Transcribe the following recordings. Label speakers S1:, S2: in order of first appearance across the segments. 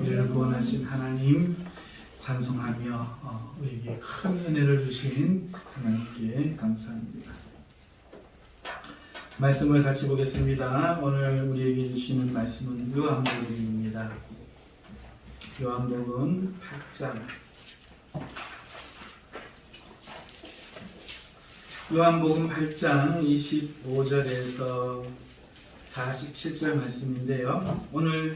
S1: 우리를 구원하신 하나님 찬송하며 우리에게 큰 은혜를 주신 하나님께 감사합니다. 말씀을 같이 보겠습니다. 오늘 우리에게 주시는 말씀은 요한복음입니다. 요한복음 8장. 요한복음 8장 25절에서 47절 말씀인데요. 오늘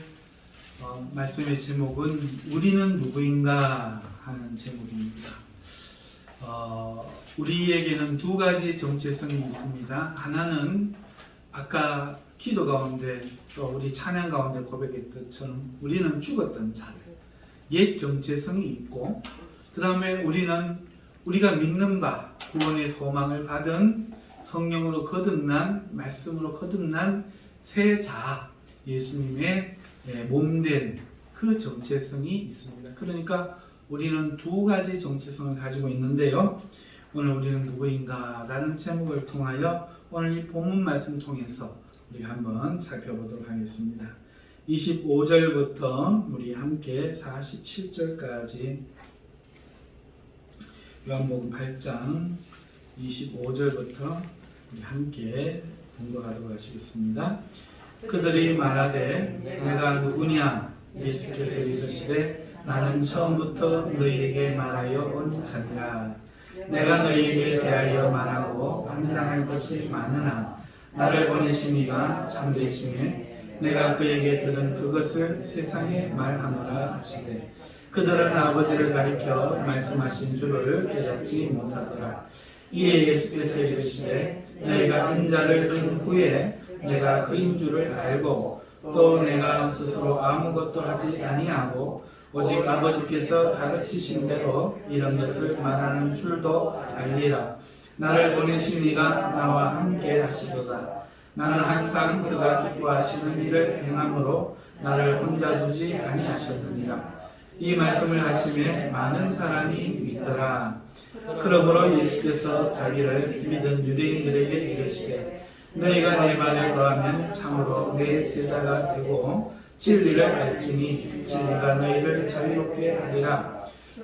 S1: 말씀의 제목은 우리는 누구인가 하는 제목입니다. 우리에게는 두 가지 정체성이 있습니다. 하나는 아까 기도 가운데 또 우리 찬양 가운데 고백했던 것처럼 우리는 죽었던 자들, 옛 정체성이 있고, 그 다음에 우리가 믿는 바, 구원의 소망을 받은 성령으로 거듭난, 말씀으로 거듭난 새 자, 예수님의 몸된 그 정체성이 있습니다. 그러니까 우리는 두 가지 정체성을 가지고 있는데요. 오늘 우리는 누구인가 라는 제목을 통하여 오늘 이 본문 말씀 통해서 우리가 한번 살펴보도록 하겠습니다. 25절부터 우리 함께 47절까지 요한복음 8장 25절부터 우리 함께 공부하도록 하시겠습니다. 그들이 말하되 내가 누구냐? 예수께서 이르시되 나는 처음부터 너희에게 말하여 온 자니라. 내가 너희에게 대하여 말하고 감당할 것이 많으나 나를 보내신 이가 참되심에 내가 그에게 들은 그것을 세상에 말하노라 하시되 그들은 아버지를 가리켜 말씀하신 줄을 깨닫지 못하더라. 이에 예수께서 이르시되 너희가 인자를 준 후에 내가 그인 줄을 알고 또 내가 스스로 아무것도 하지 아니하고 오직 아버지께서 가르치신 대로 이런 것을 말하는 줄도 알리라. 나를 보내신 이가 나와 함께 하시도다. 나는 항상 그가 기뻐하시는 일을 행함으로 나를 혼자 두지 아니하셨느니라. 이 말씀을 하시매 많은 사람이 믿더라. 그러므로 예수께서 자기를 믿은 유대인들에게 이르시되 너희가 내 말에 거하면 참으로 내 제자가 되고 진리를 알지니 진리가 너희를 자유롭게 하리라.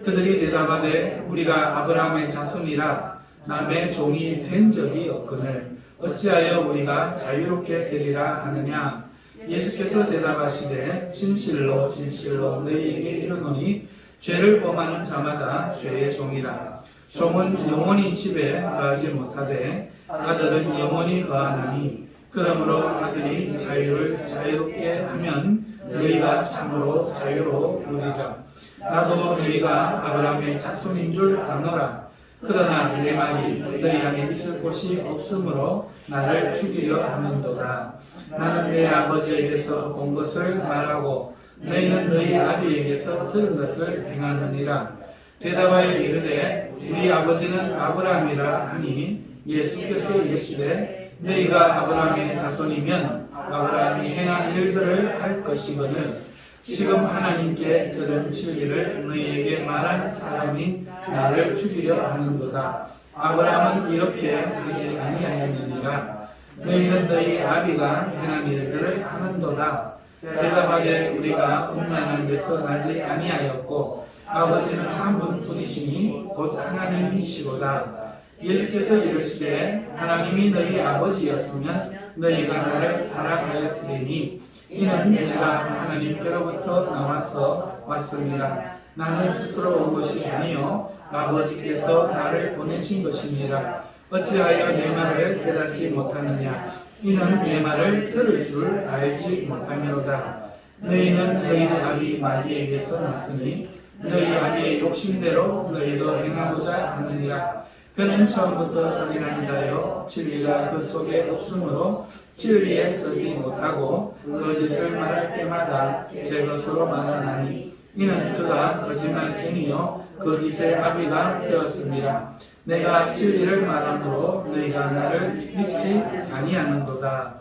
S1: 그들이 대답하되 우리가 아브라함의 자손이라 남의 종이 된 적이 없거늘 어찌하여 우리가 자유롭게 되리라 하느냐. 예수께서 대답하시되 진실로 진실로 너희에게 이르노니 죄를 범하는 자마다 죄의 종이라. 종은 영원히 집에 거하지 못하되 아들은 영원히 거하나니 그러므로 아들이 자유를 자유롭게 하면 너희가 참으로 자유로우리라. 나도 너희가 아브라함의 자손인 줄 아노라. 그러나 내 말이 너희 안에 있을 곳이 없으므로 나를 죽이려 하는도다. 나는 내 아버지에게서 본 것을 말하고 너희는 너희 아비에게서 들은 것을 행하느니라. 대답하여 이르되 우리 아버지는 아브라함이라 하니 예수께서 이르시되 너희가 아브라함의 자손이면 아브라함이 행한 일들을 할 것이거늘 지금 하나님께 들은 진리를 너희에게 말한 사람이 나를 죽이려 하는도다. 아브라함은 이렇게 하지 아니하였느니라. 너희는 너희 아비가 행한 일들을 하는도다. 대답하되 우리가 음란한 데서 나지 아니하였고 아버지는 한 분뿐이시니 곧 하나님이시로다. 예수께서 이르시되 하나님이 너희 아버지였으면 너희가 나를 사랑하였으리니 이는 내가 하나님께로부터 나와서 왔습니다. 나는 스스로 온 것이 아니요 아버지께서 나를 보내신 것이니라. 어찌하여 내 말을 깨닫지 못하느냐. 이는 내 말을 들을 줄 알지 못함이로다. 너희는 너희 아비 마귀에게서 났으니 너희 아비의 욕심대로 너희도 행하고자 하느니라. 그는 처음부터 선인한 자요 진리가 그 속에 없으므로 진리에 서지 못하고 거짓을 말할 때마다 제 것으로 말하나니 이는 그가 거짓말쟁이요 거짓의 아비가 되었습니다. 내가 진리를 말함으로 너희가 나를 믿지 아니하는도다.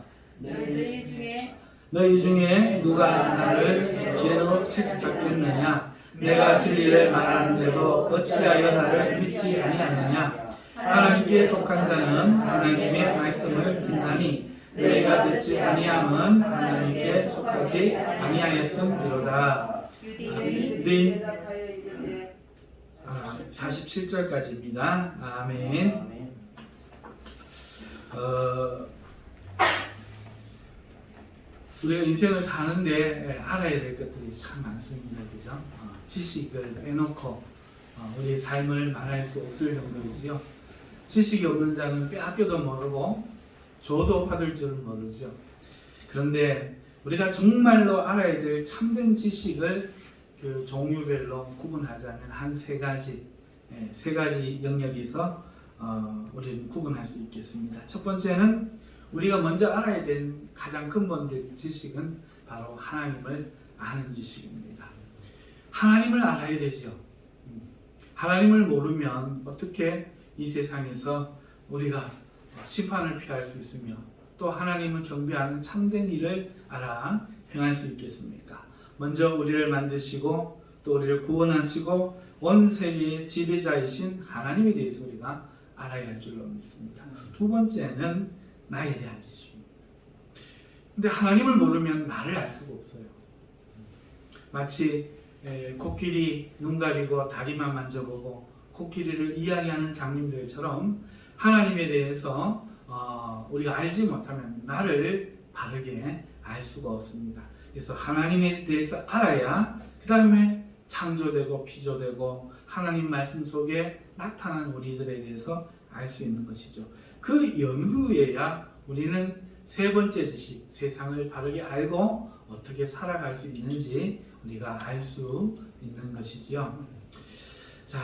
S1: 너희 중에 누가 나를 죄로 책잡겠느냐. 내가 진리를 말하는데도 어찌하여 나를 믿지 아니하느냐. 하나님께 속한 자는 하나님의 말씀을 듣나니 너희가 듣지 아니함은 하나님께 속하지 아니하였음이로다. 유대인 47절까지입니다. 아멘. 우리가 인생을 사는데 알아야 될 것들이 참 많습니다. 그죠? 지식을 빼놓고 우리의 삶을 말할 수 없을 정도이지요. 지식이 없는 자는 빼앗겨도 모르고 줘도 받을 줄은 모르죠. 그런데 우리가 정말로 알아야 될 참된 지식을 그 종류별로 구분하자면 한 세 가지 영역에서 우리는 구분할 수 있겠습니다. 첫 번째는 우리가 먼저 알아야 될 가장 근본된 지식은 바로 하나님을 아는 지식입니다. 하나님을 알아야 되죠. 하나님을 모르면 어떻게 이 세상에서 우리가 심판을 피할 수 있으며 또 하나님을 경배하는 참된 일을 알아 행할 수 있겠습니까? 먼저 우리를 만드시고 또 우리를 구원하시고 온 세계의 지배자이신 하나님에 대해서 우리가 알아야 할 줄로 믿습니다. 두 번째는 나에 대한 지식입니다. 근데 하나님을 모르면 나를 알 수가 없어요. 마치 코끼리 눈 가리고 다리만 만져보고 코끼리를 이야기하는 장님들처럼 하나님에 대해서 우리가 알지 못하면 나를 바르게 알 수가 없습니다. 그래서 하나님에 대해서 알아야 그 다음에 창조되고 피조되고 하나님 말씀 속에 나타난 우리들에 대해서 알 수 있는 것이죠. 그 연후에야 우리는 세 번째 지식, 세상을 바르게 알고 어떻게 살아갈 수 있는지 우리가 알 수 있는 것이지요. 자,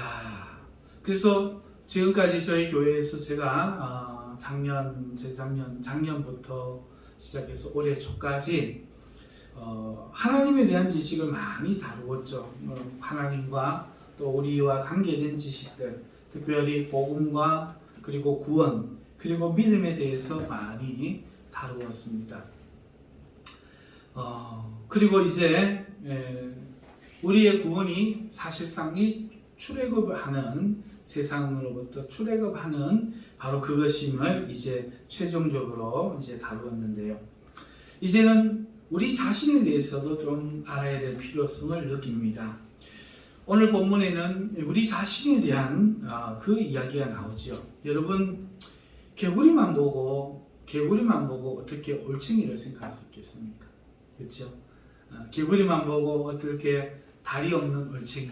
S1: 그래서 지금까지 저희 교회에서 제가 작년부터 시작해서 올해 초까지 하나님에 대한 지식을 많이 다루었죠. 하나님과 또 우리와 관계된 지식들, 특별히 복음과 그리고 구원 그리고 믿음에 대해서 많이 다루었습니다. 그리고 이제 우리의 구원이 사실상 이 출애굽하는 세상으로부터 출애굽하는 바로 그것임을 이제 최종적으로 이제 다루었는데요. 이제는 우리 자신에 대해서도 좀 알아야 될 필요성을 느낍니다. 오늘 본문에는 우리 자신에 대한 그 이야기가 나오죠. 여러분, 개구리만 보고 어떻게 올챙이를 생각할 수 있겠습니까? 그렇죠? 개구리만 보고 어떻게 다리 없는 올챙이,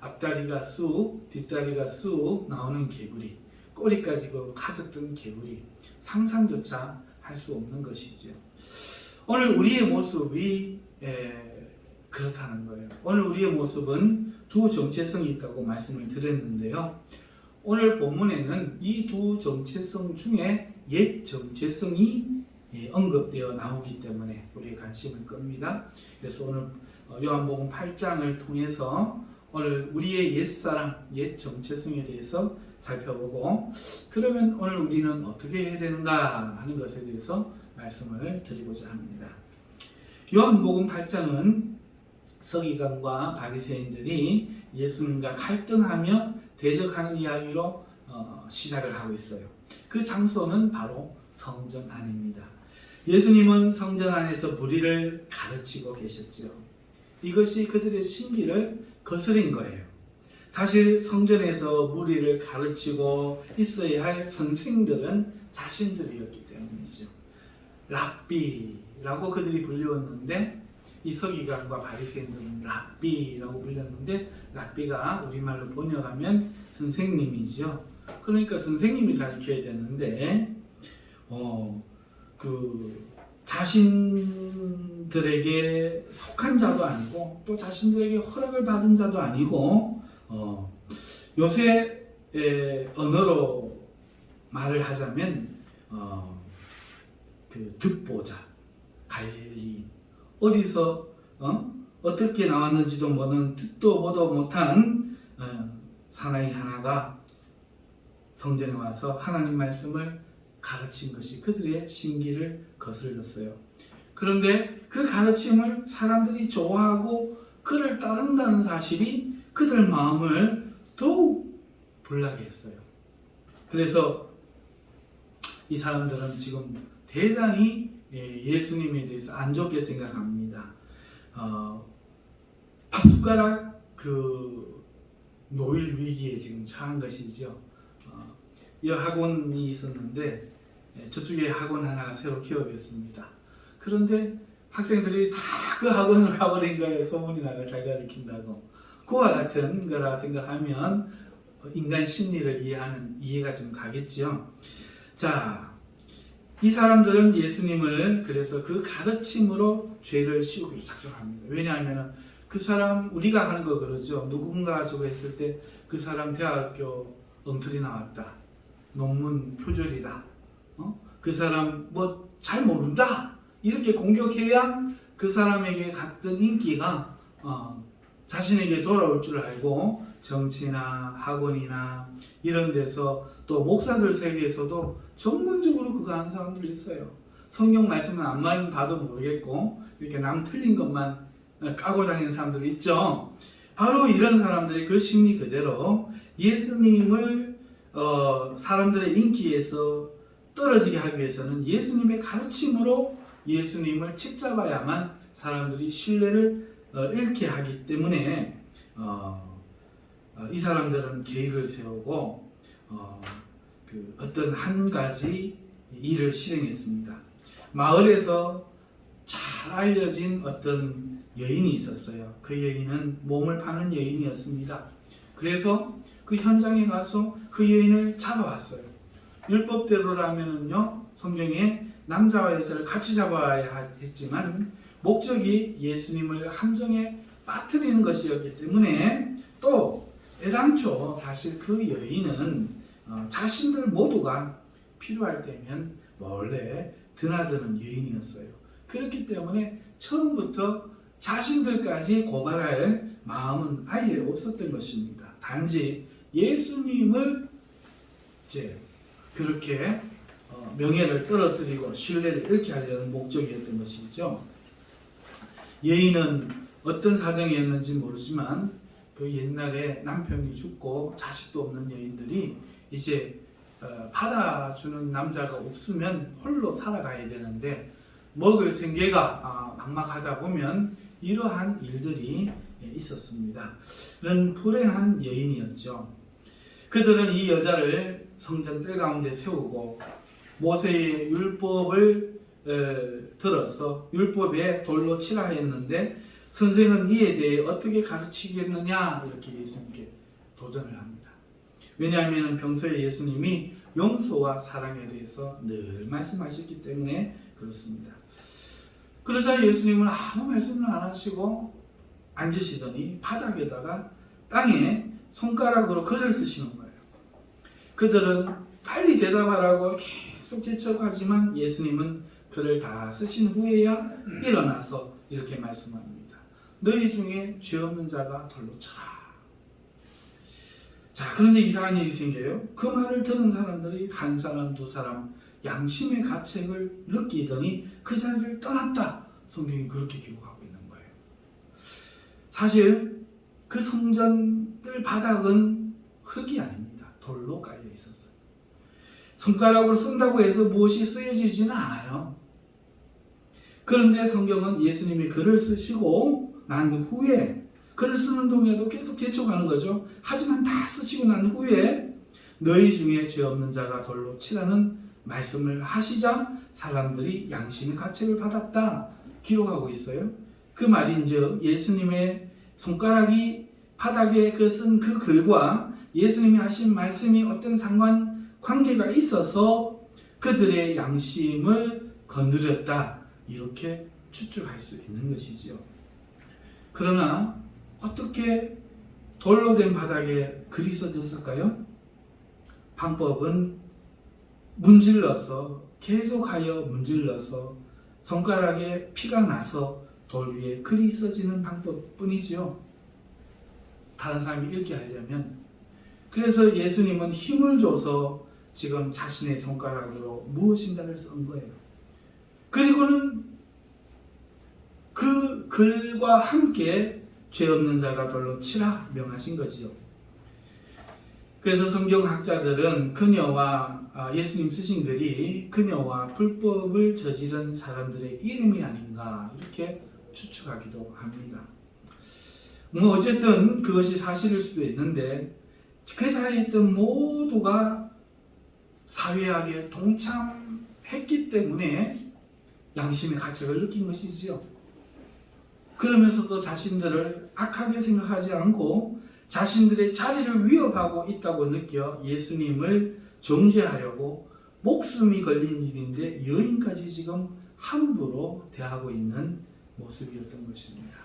S1: 앞다리가 쑥, 뒷다리가 쑥 나오는 개구리, 꼬리까지 가졌던 개구리, 상상조차 할 수 없는 것이죠. 오늘 우리의 모습이 그렇다는 거예요. 오늘 우리의 모습은 두 정체성이 있다고 말씀을 드렸는데요. 오늘 본문에는 이 두 정체성 중에 옛 정체성이 언급되어 나오기 때문에 우리의 관심을 끕니다. 그래서 오늘 요한복음 8장을 통해서 오늘 우리의 옛사람, 옛 정체성에 대해서 살펴보고, 그러면 오늘 우리는 어떻게 해야 되는가 하는 것에 대해서 말씀을 드리고자 합니다. 요한복음 8장은 서기관과 바리새인들이 예수님과 갈등하며 대적하는 이야기로 시작을 하고 있어요. 그 장소는 바로 성전 안입니다. 예수님은 성전 안에서 무리를 가르치고 계셨죠. 이것이 그들의 신기를 거스린 거예요. 사실 성전에서 무리를 가르치고 있어야 할 선생들은 자신들이었기 때문이죠. 랍비라고 그들이 불렸는데, 이 서기관과 바리새인들은 랍비라고 불렸는데, 랍비가 우리말로 번역하면 선생님이죠. 그러니까 선생님이 가르쳐야 되는데 자신들에게 속한 자도 아니고 또 자신들에게 허락을 받은 자도 아니고 요새 언어로 말을 하자면 듣보자, 갈릴리, 어디서 어떻게 나왔는지도 모르는 듣도 보도 못한 사나이 하나가 성전에 와서 하나님 말씀을 가르친 것이 그들의 심기를 거슬렸어요. 그런데 그 가르침을 사람들이 좋아하고 그를 따른다는 사실이 그들 마음을 더욱 불나게 했어요. 그래서 이 사람들은 지금 대단히 예수님에 대해서 안 좋게 생각합니다. 밥 숟가락 그 노일 위기에 지금 처한 것이죠. 이 학원이 있었는데 저쪽에 학원 하나가 새로 개업했습니다. 그런데 학생들이 다 그 학원을 가버린 거예요. 소문이 나가 잘 가르친다고. 그와 같은 거라 생각하면 인간 심리를 이해가 좀 가겠죠. 자, 이 사람들은 예수님을 그래서 그 가르침으로 죄를 씌우기 작정합니다. 왜냐하면 그 사람 우리가 하는 거 그러죠. 누군가 저거 했을 때 그 사람 대학교 엉터리 나왔다. 논문 표절이다. 그 사람 뭐 잘 모른다. 이렇게 공격해야 그 사람에게 갔던 인기가 자신에게 돌아올 줄 알고 정치나 학원이나 이런 데서 또 목사들 세계에서도 전문적으로 그거 하는 사람들이 있어요. 성경 말씀은 안만 봐도 모르겠고 이렇게 남 틀린 것만 까고 다니는 사람들이 있죠. 바로 이런 사람들이 그 심리 그대로 예수님을 사람들의 인기에서 떨어지게 하기 위해서는 예수님의 가르침으로 예수님을 책잡아야만 사람들이 신뢰를 잃게 하기 때문에 이 사람들은 계획을 세우고 어떤 한 가지 일을 실행했습니다. 마을에서 잘 알려진 어떤 여인이 있었어요. 그 여인은 몸을 파는 여인이었습니다. 그래서 그 현장에 가서 그 여인을 잡아왔어요. 율법대로라면은요, 성경에 남자와 여자를 같이 잡아야 했지만 목적이 예수님을 함정에 빠뜨리는 것이었기 때문에 또 애당초 사실 그 여인은 자신들 모두가 필요할 때면 몰래 드나드는 여인이었어요. 그렇기 때문에 처음부터 자신들까지 고발할 마음은 아예 없었던 것입니다. 단지 예수님을 이제 그렇게 명예를 떨어뜨리고 신뢰를 잃게 하려는 목적이었던 것이죠. 여인은 어떤 사정이었는지 모르지만 그 옛날에 남편이 죽고 자식도 없는 여인들이 이제 받아주는 남자가 없으면 홀로 살아가야 되는데 먹을 생계가 막막하다 보면 이러한 일들이 있었습니다. 그런 불행한 여인이었죠. 그들은 이 여자를 성전 뜰 가운데 세우고 모세의 율법을 들어서 율법에 돌로 치라 했는데 선생은 이에 대해 어떻게 가르치겠느냐 이렇게 예수님께 도전을 합니다. 왜냐하면 평소에 예수님이 용서와 사랑에 대해서 늘 말씀하셨기 때문에 그렇습니다. 그러자 예수님은 아무 말씀을 안 하시고 앉으시더니 바닥에다가 땅에 손가락으로 글을 쓰시는 거예요. 그들은 빨리 대답하라고 계속 재촉하지만 예수님은 글을 다 쓰신 후에야 일어나서 이렇게 말씀합니다. 너희 중에 죄 없는 자가 돌로 쳐라. 자, 그런데 이상한 일이 생겨요. 그 말을 듣는 사람들이 한 사람, 두 사람 양심의 가책을 느끼더니 그 자리를 떠났다. 성경이 그렇게 기록하고 있는 거예요. 사실 그 성전 뜰 바닥은 흙이 아닙니다. 돌로 깔려 있었어요. 손가락으로 쓴다고 해서 무엇이 쓰여지지는 않아요. 그런데 성경은 예수님이 글을 쓰시고 난 후에 글을 쓰는 동안에도 계속 재촉하는 거죠. 하지만 다 쓰시고 난 후에 너희 중에 죄 없는 자가 돌로 치라는 말씀을 하시자 사람들이 양심의 가책을 받았다 기록하고 있어요. 그 말인즉 예수님의 손가락이 바닥에 쓴 그 글과 예수님이 하신 말씀이 어떤 관계가 있어서 그들의 양심을 건드렸다 이렇게 추측할 수 있는 것이지요. 그러나 어떻게 돌로 된 바닥에 글이 써졌을까요? 방법은 계속하여 문질러서 손가락에 피가 나서 돌 위에 글이 써지는 방법뿐이지요. 다른 사람이 읽게 하려면. 그래서 예수님은 힘을 줘서 지금 자신의 손가락으로 무엇인가를 쓴 거예요. 그리고는 그 글과 함께 죄 없는 자가 돌로 치라 명하신 거지요. 그래서 성경학자들은 그녀와 예수님 쓰신 글이 그녀와 불법을 저지른 사람들의 이름이 아닌가 이렇게 추측하기도 합니다. 뭐 어쨌든 그것이 사실일 수도 있는데 그 자리에 있던 모두가 사회학에 동참했기 때문에 양심의 가책을 느낀 것이지요. 그러면서도 자신들을 악하게 생각하지 않고 자신들의 자리를 위협하고 있다고 느껴 예수님을 정죄하려고 목숨이 걸린 일인데 여인까지 지금 함부로 대하고 있는 모습이었던 것입니다.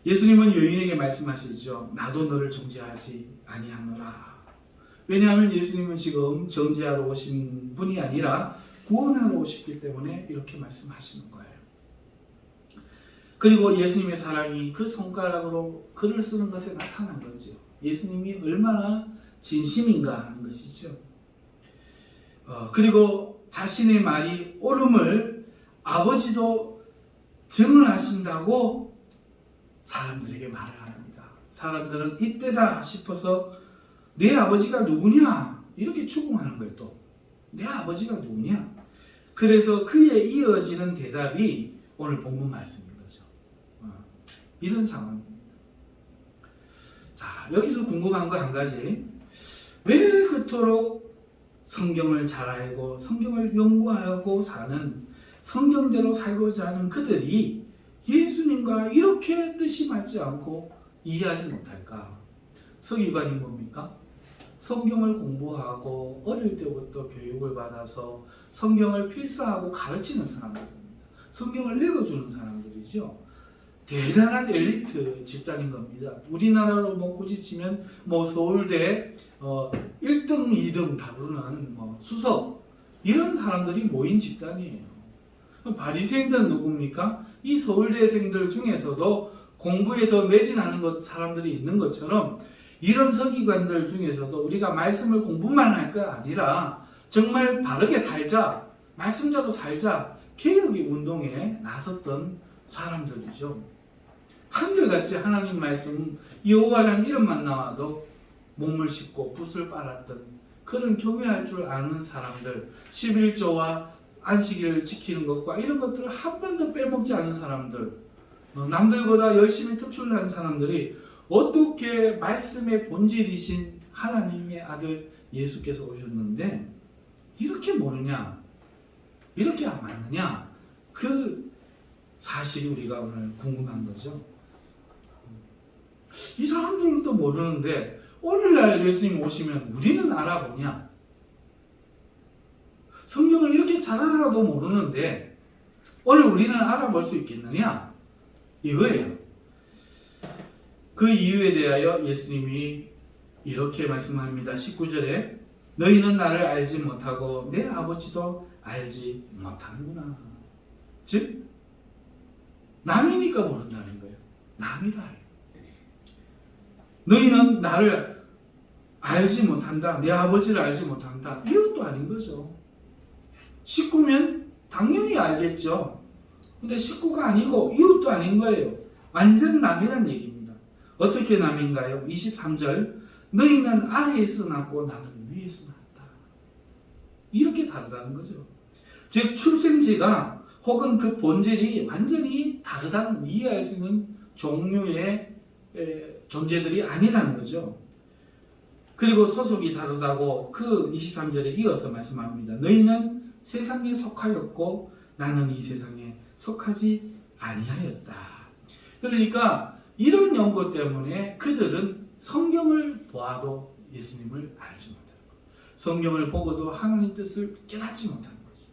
S1: 예수님은 여인에게 말씀하시죠. 나도 너를 정죄하지 아니하노라. 왜냐하면 예수님은 지금 정죄하러 오신 분이 아니라 구원하러 오셨기 때문에 이렇게 말씀하시는 거예요. 그리고 예수님의 사랑이 그 손가락으로 글을 쓰는 것에 나타난 거죠. 예수님이 얼마나 진심인가 하는 것이죠. 그리고 자신의 말이 옳음을 아버지도 증언하신다고 사람들에게 말을 합니다. 사람들은 이때다 싶어서 내 아버지가 누구냐? 이렇게 추궁하는 거예요. 또 내 아버지가 누구냐? 그래서 그에 이어지는 대답이 오늘 본문 말씀인 거죠. 이런 상황입니다. 자, 여기서 궁금한 거 한 가지. 왜 그토록 성경을 잘 알고 성경을 연구하고 사는 성경대로 살고자 하는 그들이 예수님과 이렇게 뜻이 맞지 않고 이해하지 못할까? 서기관이 뭡니까? 성경을 공부하고 어릴 때부터 교육을 받아서 성경을 필사하고 가르치는 사람들입니다. 성경을 읽어주는 사람들이죠. 대단한 엘리트 집단인 겁니다. 우리나라로 뭐 굳이 치면 뭐 서울대 1등, 2등 다루는 뭐 수석 이런 사람들이 모인 집단이에요. 바리새인들은 누굽니까? 이 서울대생들 중에서도 공부에 더 매진하는 사람들이 있는 것처럼 이런 서기관들 중에서도 우리가 말씀을 공부만 할 거 아니라 정말 바르게 살자, 말씀대로 살자, 개혁의 운동에 나섰던 사람들이죠. 한결같이 하나님 말씀 여호와라는 이름만 나와도 몸을 씻고 붓을 빨았던 그런 교회할 줄 아는 사람들, 11조와 안식일을 지키는 것과 이런 것들을 한 번도 빼먹지 않은 사람들, 남들보다 열심히 특출난 사람들이 어떻게 말씀의 본질이신 하나님의 아들 예수께서 오셨는데 이렇게 모르냐? 이렇게 안 맞느냐? 그 사실이 우리가 오늘 궁금한 거죠. 이 사람들도 모르는데 오늘날 예수님 오시면 우리는 알아보냐? 성경을 이렇게 잘 알아도 모르는데 오늘 우리는 알아볼 수 있겠느냐? 이거예요. 그 이유에 대하여 예수님이 이렇게 말씀합니다. 19절에 너희는 나를 알지 못하고 내 아버지도 알지 못하는구나. 즉 남이니까 모른다는 거예요. 남이다. 너희는 나를 알지 못한다. 내 아버지를 알지 못한다. 이것도 아닌 거죠. 식구면 당연히 알겠죠. 근데 식구가 아니고 이웃도 아닌 거예요. 완전 남이란 얘기입니다. 어떻게 남인가요? 23절 너희는 아래에서 났고 나는 위에서 났다. 이렇게 다르다는 거죠. 즉 출생지가 혹은 그 본질이 완전히 다르다는 이해할 수 있는 종류의 존재들이 아니라는 거죠. 그리고 소속이 다르다고 그 23절에 이어서 말씀합니다. 너희는 세상에 속하였고 나는 이 세상에 속하지 아니하였다. 그러니까 이런 연고 때문에 그들은 성경을 보아도 예수님을 알지 못하는 거예요. 성경을 보고도 하나님 뜻을 깨닫지 못하는 거죠.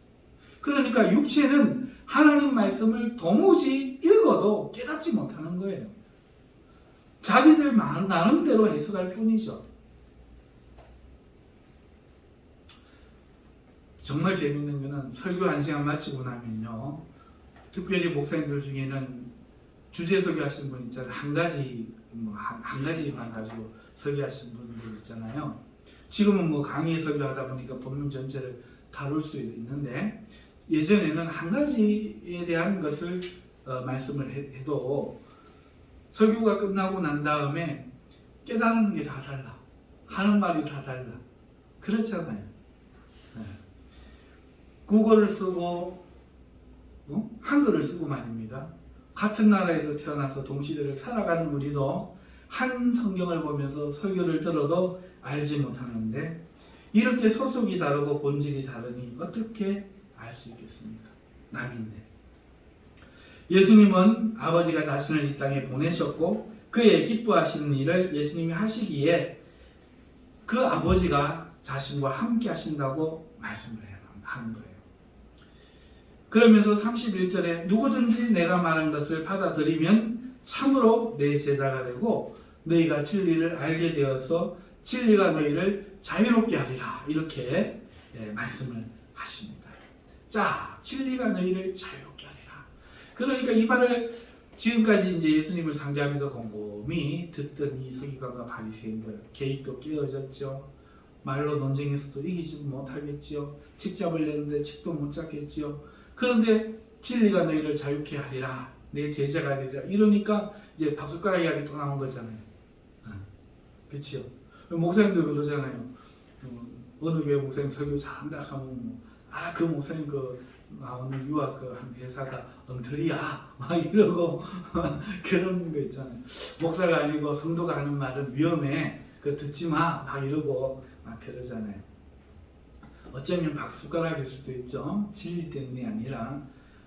S1: 그러니까 육체는 하나님 말씀을 도무지 읽어도 깨닫지 못하는 거예요. 자기들 나름대로 해석할 뿐이죠. 정말 재밌는 거는 설교 1시간 마치고 나면요, 특별히 목사님들 중에는 주제 설교하시는 분 있잖아요. 한 가지만 가지고 설교하시는 분들 있잖아요. 지금은 뭐 강의 설교하다 보니까 본문 전체를 다룰 수 있는데 예전에는 한 가지에 대한 것을 말씀을 해도 설교가 끝나고 난 다음에 깨닫는 게 다 달라. 하는 말이 다 달라. 그렇잖아요. 네. 국어를 쓰고 한글을 쓰고 말입니다. 같은 나라에서 태어나서 동시대를 살아가는 우리도 한 성경을 보면서 설교를 들어도 알지 못하는데 이렇게 소속이 다르고 본질이 다르니 어떻게 알 수 있겠습니까? 남인데. 예수님은 아버지가 자신을 이 땅에 보내셨고 그의 기뻐하시는 일을 예수님이 하시기에 그 아버지가 자신과 함께 하신다고 말씀을 하는 거예요. 그러면서 31절에 누구든지 내가 말한 것을 받아들이면 참으로 내 제자가 되고 너희가 진리를 알게 되어서 진리가 너희를 자유롭게 하리라. 이렇게 말씀을 하십니다. 자, 진리가 너희를 자유롭게 하리라. 그러니까 이 말을 지금까지 이제 예수님을 상대하면서 곰곰이 듣던 이 서기관과 바리새인들 계획도 깨어졌죠. 말로 논쟁에서도 이기지 못하겠지요. 책 잡으려는데 책도 못 잡겠지요. 그런데 진리가 너희를 자유케 하리라. 내 제자가 되리라. 이러니까 이제 밥숟가락 이야기 또 나온 거잖아요. 그렇죠? 목사님들 그러잖아요. 어느 교회 목사님 설교 잘한다 하면 그 목사님 나오는 유학 한 회사가 엉터리야 막 이러고 그런 거 있잖아요. 목사가 아니고 성도가 하는 말은 위험해. 듣지 마 막 이러고 막 그러잖아요. 어쩌면 밥숟가락일 수도 있죠. 진리 때문이 아니라.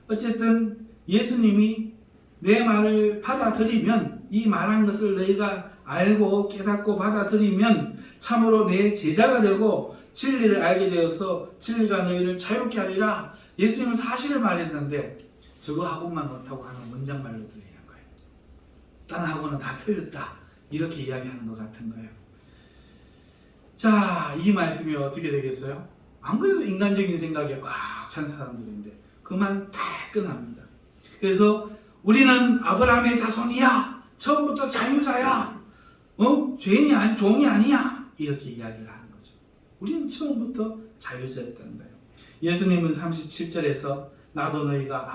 S1: 어쨌든 예수님이 내 말을 받아들이면 이 말한 것을 너희가 알고 깨닫고 받아들이면 참으로 내 제자가 되고 진리를 알게 되어서 진리가 너희를 자유롭게 하리라. 예수님은 사실을 말했는데 저거 학원만 못하고 하는 문장말로 들리는 거예요. 딴 학원은 다 틀렸다. 이렇게 이야기하는 것 같은 거예요. 자, 이 말씀이 어떻게 되겠어요? 안 그래도 인간적인 생각이 꽉 찬 사람들인데 그만 따끈합니다. 그래서 우리는 아브라함의 자손이야. 처음부터 자유자야. 죄인이 종이 아니야. 이렇게 이야기를 하는 거죠. 우리는 처음부터 자유자였다는 거예요. 예수님은 37절에서 나도 너희가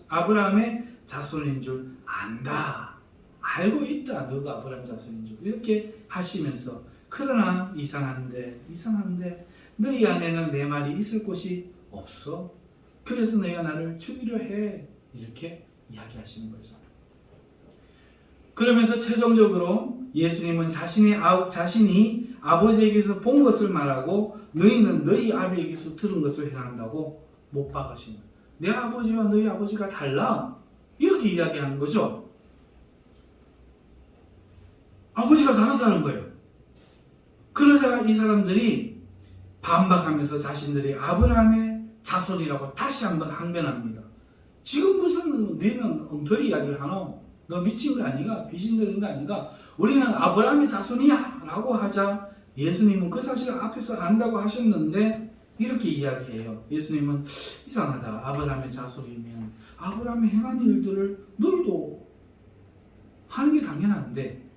S1: 아브라함의 자손인 줄 안다. 알고 있다. 너가 아브라함 자손인 줄. 이렇게 하시면서 그러나 이상한데 너희 안에는 내 말이 있을 곳이 없어. 그래서 너희가 나를 죽이려 해. 이렇게 이야기하시는 거죠. 그러면서 최종적으로 예수님은 자신이 아버지에게서 본 것을 말하고 너희는 너희 아버지에게서 들은 것을 행한다고 못 박으신 거예요. 내 아버지와 너희 아버지가 달라. 이렇게 이야기하는 거죠. 아버지가 다르다는 거예요. 그러자 이 사람들이 반박하면서 자신들이 아브라함의 자손이라고 다시 한번 항변합니다. 지금 무슨 너희는 엉터리 이야기를 하노? 너 미친 거 아니가? 귀신 들린 거 아니가? 우리는 아브라함의 자손이야! 라고 하자 예수님은 그 사실을 앞에서 안다고 하셨는데 이렇게 이야기해요. 예수님은 이상하다. 아브라함의 자손이면 아브라함이 행한 일들을 너희도 하는 게 당연한데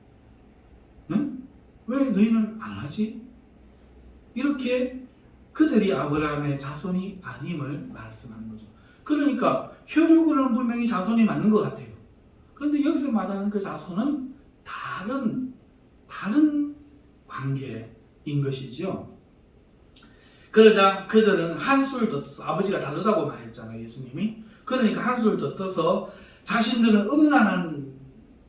S1: 응? 왜 너희는 안 하지? 이렇게 그들이 아브라함의 자손이 아님을 말씀하는 거죠. 그러니까 혈육으로는 분명히 자손이 맞는 것 같아요. 그런데 여기서 말하는 그 자손은 다른 관계인 것이죠. 그러자 그들은 한술 더 떠서 아버지가 다르다고 말했잖아요. 예수님이. 그러니까 한술 더 떠서 자신들은 음란한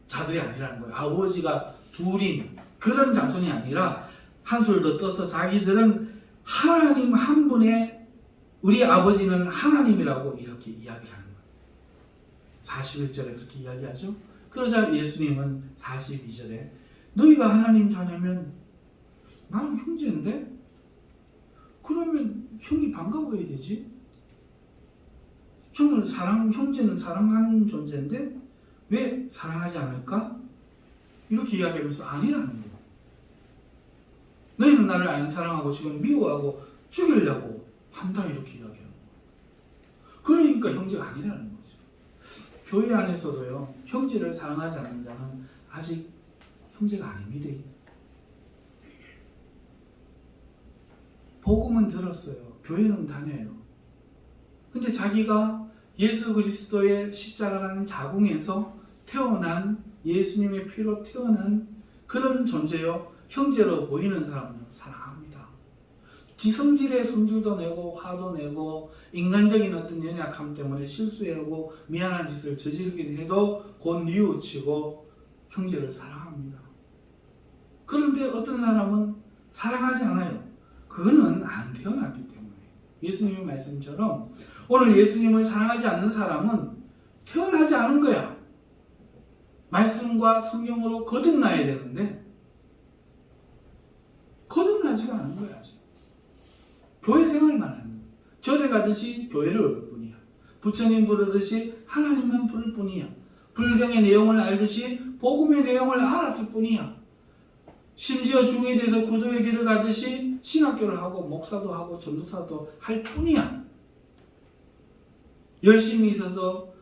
S1: 자들이 아니라는 거예요. 아버지가 둘인 그런 자손이 아니라 한술 더 떠서 자기들은 하나님 한 분의 우리 아버지는 하나님이라고 이렇게 이야기를 하는 거예요. 41절에 그렇게 이야기하죠. 그러자 예수님은 42절에 너희가 하나님 자녀면 나는 형제인데 그러면 형이 반가워야 되지. 형제는 사랑하는 존재인데 왜 사랑하지 않을까? 이렇게 이야기하면서 아니라는 거예요. 너희는 나를 안 사랑하고 지금 미워하고 죽이려고 한다 이렇게 이야기하는 거예요. 그러니까 형제가 아니라는 거죠. 교회 안에서도요. 형제를 사랑하지 않는 자는 아직 형제가 아닙니다. 복음은 들었어요. 교회는 다녀요. 근데 자기가 예수 그리스도의 십자가라는 자궁에서 태어난 예수님의 피로 태어난 그런 존재요. 형제로 보이는 사람은 사랑합니다. 지성질의 성질도 내고 화도 내고 인간적인 어떤 연약함 때문에 실수하고 미안한 짓을 저지르긴 해도 곧 뉘우치고 형제를 사랑합니다. 그런데 어떤 사람은 사랑하지 않아요. 그거는 안 태어났기 때문에. 예수님의 말씀처럼 오늘 예수님을 사랑하지 않는 사람은 태어나지 않은 거야. 말씀과 성경으로 거듭나야 되는데 거듭나지가 않은 거야. 아직. 교회 생활만 하는 거야. 절에 가듯이 교회를 올 뿐이야. 부처님 부르듯이 하나님만 부를 뿐이야. 불경의 내용을 알듯이 복음의 내용을 알았을 뿐이야. 심지어 중이 돼서 구도의 길을 가듯이 신학교를 하고 목사도 하고 전도사도 할 뿐이야. 열심히 있어서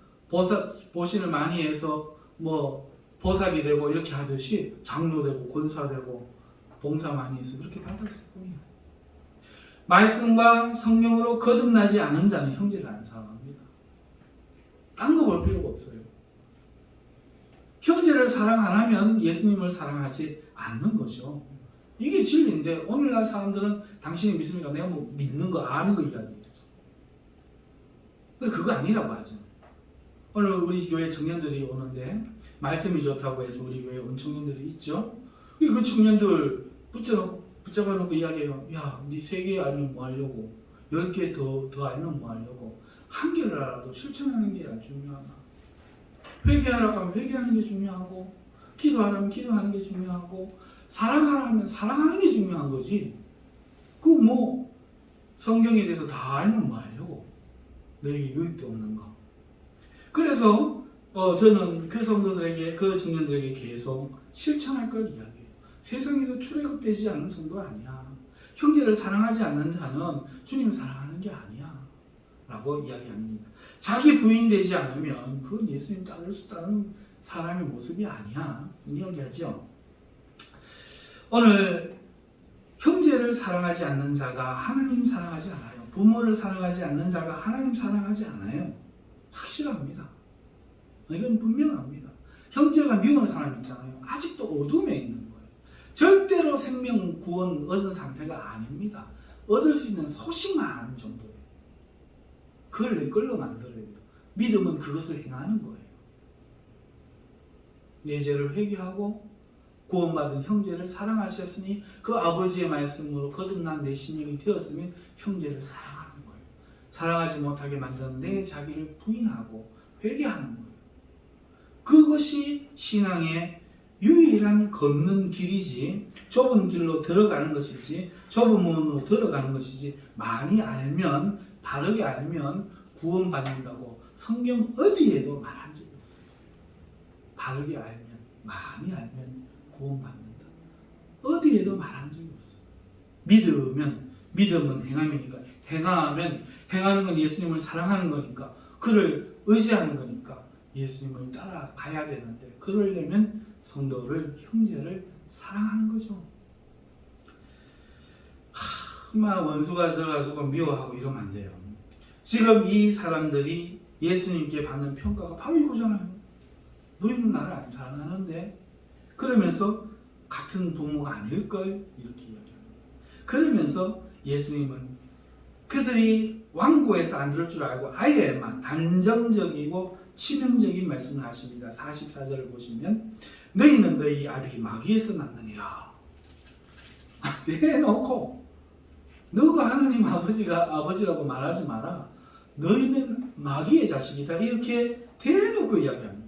S1: 보신을 많이 해서 보살이 되고 이렇게 하듯이 장로 되고 권사 되고 봉사 많이 해서 그렇게 받았을 뿐이야. 말씀과 성령으로 거듭나지 않은 자는 형제를 안 사랑합니다. 딴 거 볼 필요가 없어요. 형제를 사랑 안 하면 예수님을 사랑하지 않는 거죠. 이게 진리인데 오늘날 사람들은 당신이 믿습니까? 내가 믿는 거 아는 거 이야기해요. 그거 아니라고 하죠. 오늘 우리 교회 청년들이 오는데 말씀이 좋다고 해서 우리 교회에 온 청년들이 있죠. 그 청년들 붙잡아놓고 이야기해요. 야, 네 3개 알면 뭐 하려고? 10개 더 알면 뭐 하려고? 1개를 알아도 실천하는 게 중요하다. 회개하라고 하면 회개하는 게 중요하고, 기도하라면 기도하는 게 중요하고, 사랑하라면 사랑하는 게 중요한 거지. 성경에 대해서 다 알면 뭐 하려고? 너에게 유익도 없는 거. 그래서 저는 그 성도들에게, 그 청년들에게 계속 실천할 걸 이야기해요. 세상에서 출애굽되지 않은 성도 아니야. 형제를 사랑하지 않는 자는 주님을 사랑하는 게 아니야. 라고 이야기합니다. 자기 부인되지 않으면 그건 예수님 따를 수 있는 사람의 모습이 아니야. 이야기하죠. 오늘 형제를 사랑하지 않는 자가 하나님 사랑하지 않아요. 부모를 사랑하지 않는 자가 하나님 사랑하지 않아요. 확실합니다. 이건 분명합니다. 형제가 미운 사람 있잖아요. 아직도 어둠에 있는 거예요. 절대로 생명 구원 얻은 상태가 아닙니다. 얻을 수 있는 소식만 정도예요. 그걸 내 걸로 만들어야 돼요. 믿음은 그것을 행하는 거예요. 내 죄를 회개하고 구원받은 형제를 사랑하셨으니 그 아버지의 말씀으로 거듭난 내 심령이 되었으면 형제를 사랑하는 거예요. 사랑하지 못하게 만든 내 자기를 부인하고 회개하는 거예요. 그것이 신앙의 유일한 걷는 길이지, 좁은 길로 들어가는 것이지, 좁은 문으로 들어가는 것이지, 많이 알면, 바르게 알면 구원받는다고 성경 어디에도 말한 적이 없어요. 바르게 알면, 많이 알면 구원받는다. 어디에도 말한 적이 없어요. 믿음은 행함이니까, 행하는 건 예수님을 사랑하는 거니까, 그를 의지하는 거니까 예수님을 따라가야 되는데, 그러려면 성도를, 형제를 사랑하는 거죠. 원수가 들어가지고 미워하고 이러면 안 돼요. 지금 이 사람들이 예수님께 받는 평가가 바로 이거잖아요. 너희는 나를 안 사랑하는데? 그러면서 같은 부모가 아닐걸? 이렇게 이야기합니다. 그러면서 예수님은 그들이 완고해서 안 들을 줄 알고 아예 막 단정적이고 치명적인 말씀을 하십니다. 44절을 보시면 너희는 너희 아비 마귀에서 났느니라. 내놓고 너가 하나님 아버지라고 말하지 마라. 너희는 마귀의 자식이다. 이렇게 대놓고 이야기합니다.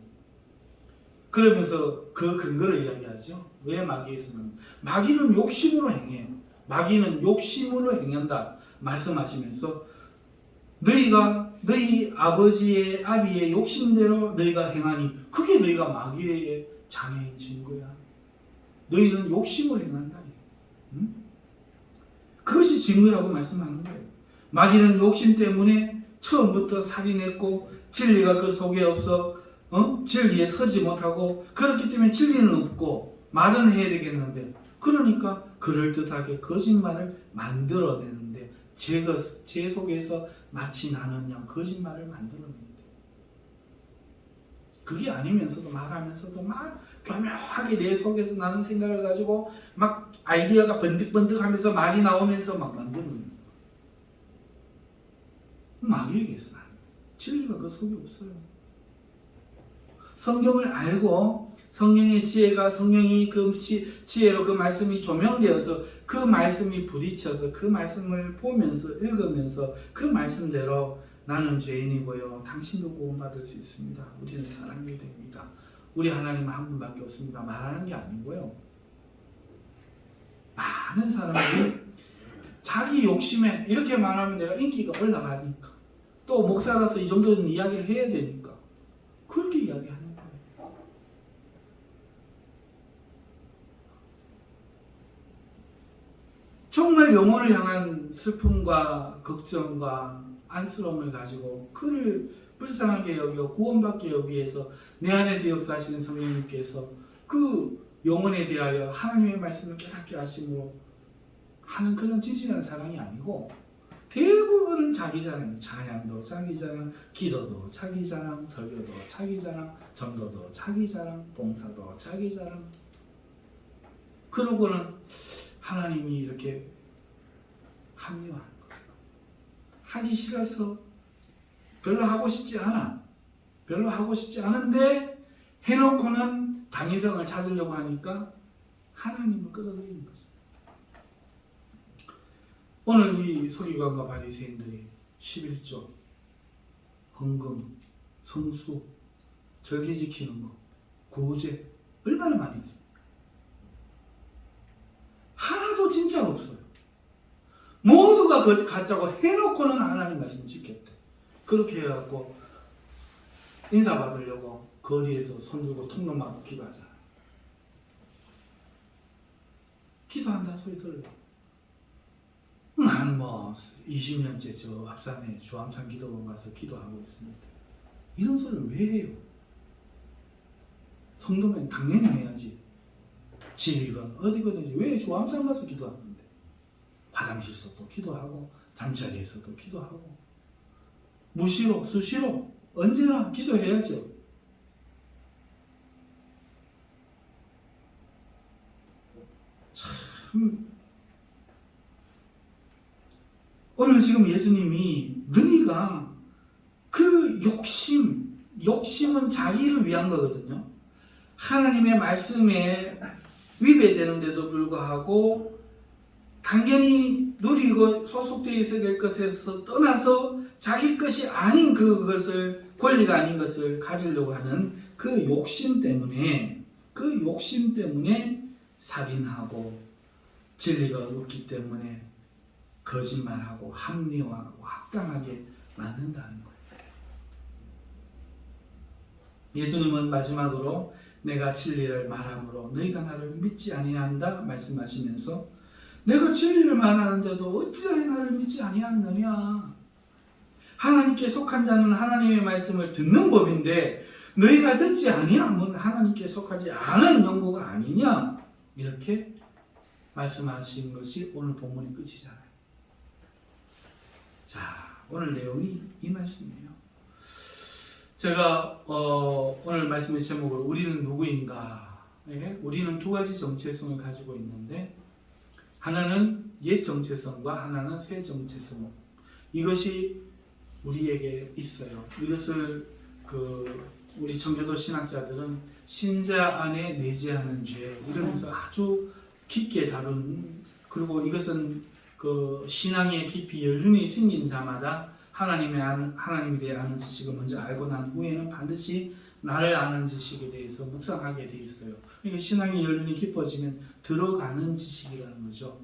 S1: 그러면서 그 근거를 이야기하죠. 왜 마귀에서 났느냐. 마귀는 욕심으로 행해. 마귀는 욕심으로 행한다 말씀하시면서 너희 아비의 욕심대로 너희가 행하니 그게 너희가 마귀의 장애인 증거야. 너희는 욕심으로 행한다. 응? 그것이 증거라고 말씀하는 거예요. 마귀는 욕심 때문에 처음부터 살인했고 진리가 그 속에 없어 진리에 서지 못하고 그렇기 때문에 진리는 없고 말은 해야 되겠는데 그러니까 그럴듯하게 거짓말을 만들어내는데 제 속에서 마치 나는 양 거짓말을 만들어냅니다. 그게 아니면서도 말하면서도 막 교묘하게 내 속에서 나는 생각을 가지고 막 아이디어가 번득번득하면서 말이 나오면서 막 만드는 거예요. 마귀에게서 진리가 그 속에 없어요. 성경을 알고 성령의 지혜가 성령이 그 지혜로 그 말씀이 조명되어서 그 말씀이 부딪혀서 그 말씀을 보면서 읽으면서 그 말씀대로 나는 죄인이고요. 당신도 구원받을 수 있습니다. 우리는 사랑이 됩니다. 우리 하나님은 한 분밖에 없습니다. 말하는 게 아니고요. 많은 사람들이 자기 욕심에 이렇게 말하면 내가 인기가 올라가니까 또 목사라서 이 정도는 이야기를 해야 되니까 그렇게 이야기하는 거예요. 정말 영혼을 향한 슬픔과 걱정과 안쓰러움을 가지고 그를 불쌍하게 여겨 구원받게 여기에서 내 안에서 역사하시는 성령님께서 그 영혼에 대하여 하나님의 말씀을 깨닫게 하심으로 하는 그런 진실한 사랑이 아니고 대부분은 자기 자랑, 찬양도 자기 자랑, 기도도 자기 자랑, 설교도 자기 자랑, 전도도 자기 자랑, 봉사도 자기 자랑. 그러고는 하나님이 이렇게 합리화하는 거예요. 하기 싫어서 별로 하고 싶지 않아. 별로 하고 싶지 않은데 해놓고는 당위성을 찾으려고 하니까 하나님을 끌어들이는 거죠. 오늘 이 서기관과 바리새인들이 11조, 헌금, 성수, 절기 지키는 거, 구제 얼마나 많이 했어요. 하나도 진짜 없어요. 모두가 그 가짜고 해놓고는 하나님 말씀 지켰대. 그렇게 해갖고 인사받으려고 거리에서 손 들고 통로 막고 기도하잖아요. 기도한다 소리 들어요. 난 20년째 저 앞산에 주암산 기도원 가서 기도하고 있습니다. 이런 소리를 왜 해요? 성도면 당연히 해야지. 집이건 어디거든지 왜 주암산 가서 기도하는데? 화장실에서도 기도하고 잠자리에서도 기도하고 무시로 수시로 언제나 기도해야죠. 참 오늘 지금 예수님이 너희가 그 욕심은 자기를 위한 거거든요. 하나님의 말씀에 위배되는데도 불구하고 당연히 누리고 소속되어 있어야 될 것에서 떠나서 자기 것이 아닌 그것을 권리가 아닌 것을 가지려고 하는 그 욕심 때문에 살인하고 진리가 없기 때문에 거짓말하고 합리화하고 합당하게 만든다는 거예요. 예수님은 마지막으로 내가 진리를 말함으로 너희가 나를 믿지 아니한다 말씀하시면서 내가 진리를 말하는데도 어찌하여 나를 믿지 아니하느냐. 하나님께 속한 자는 하나님의 말씀을 듣는 법인데 너희가 듣지 아니하면 하나님께 속하지 않은 영고가 아니냐. 이렇게 말씀하신 것이 오늘 본문의 끝이잖아요. 자, 오늘 내용이 이 말씀이에요. 제가 오늘 말씀의 제목으로 우리는 누구인가? 우리는 두 가지 정체성을 가지고 있는데 하나는 옛 정체성과 하나는 새 정체성. 이것이 우리에게 있어요. 이것을 우리 청교도 신학자들은 신자 안에 내재하는 죄 이러면서 아주 깊게 다룬, 그리고 이것은 신앙에 깊이 연륜이 생긴 자마다 하나님에 대해 아는 지식을 먼저 알고 난 후에는 반드시 나를 아는 지식에 대해서 묵상하게 돼 있어요. 그러니까 신앙의 연륜이 깊어지면 들어가는 지식이라는 거죠.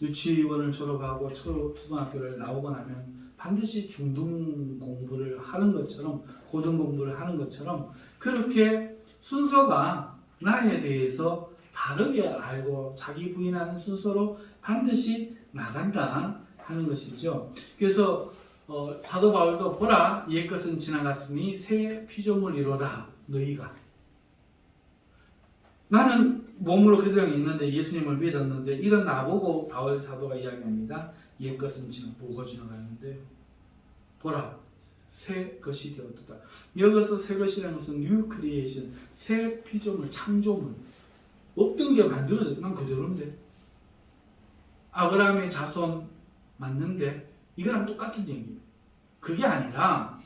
S1: 유치원을 졸업하고 초등학교를 나오고 나면 반드시 중등 공부를 하는 것처럼 고등 공부를 하는 것처럼 그렇게 순서가 나에 대해서 바르게 알고 자기 부인하는 순서로 반드시 나간다 하는 것이죠. 그래서 사도 바울도 보라 옛 것은 지나갔으니 새 피조물이로다. 너희가 나는 몸으로 그 세상에 있는데 예수님을 믿었는데 이런 나보고 바울 사도가 이야기합니다. 옛 것은 뭐가 지나갔는데 보라 새 것이 되었다. 여기서 새 것이라는 것은 뉴 크리에이션, 새 피조물, 창조물. 없던 게 만들어졌. 난 그대로인데. 아브라함의 자손 맞는데 이거랑 똑같은 얘기예요. 그게 아니라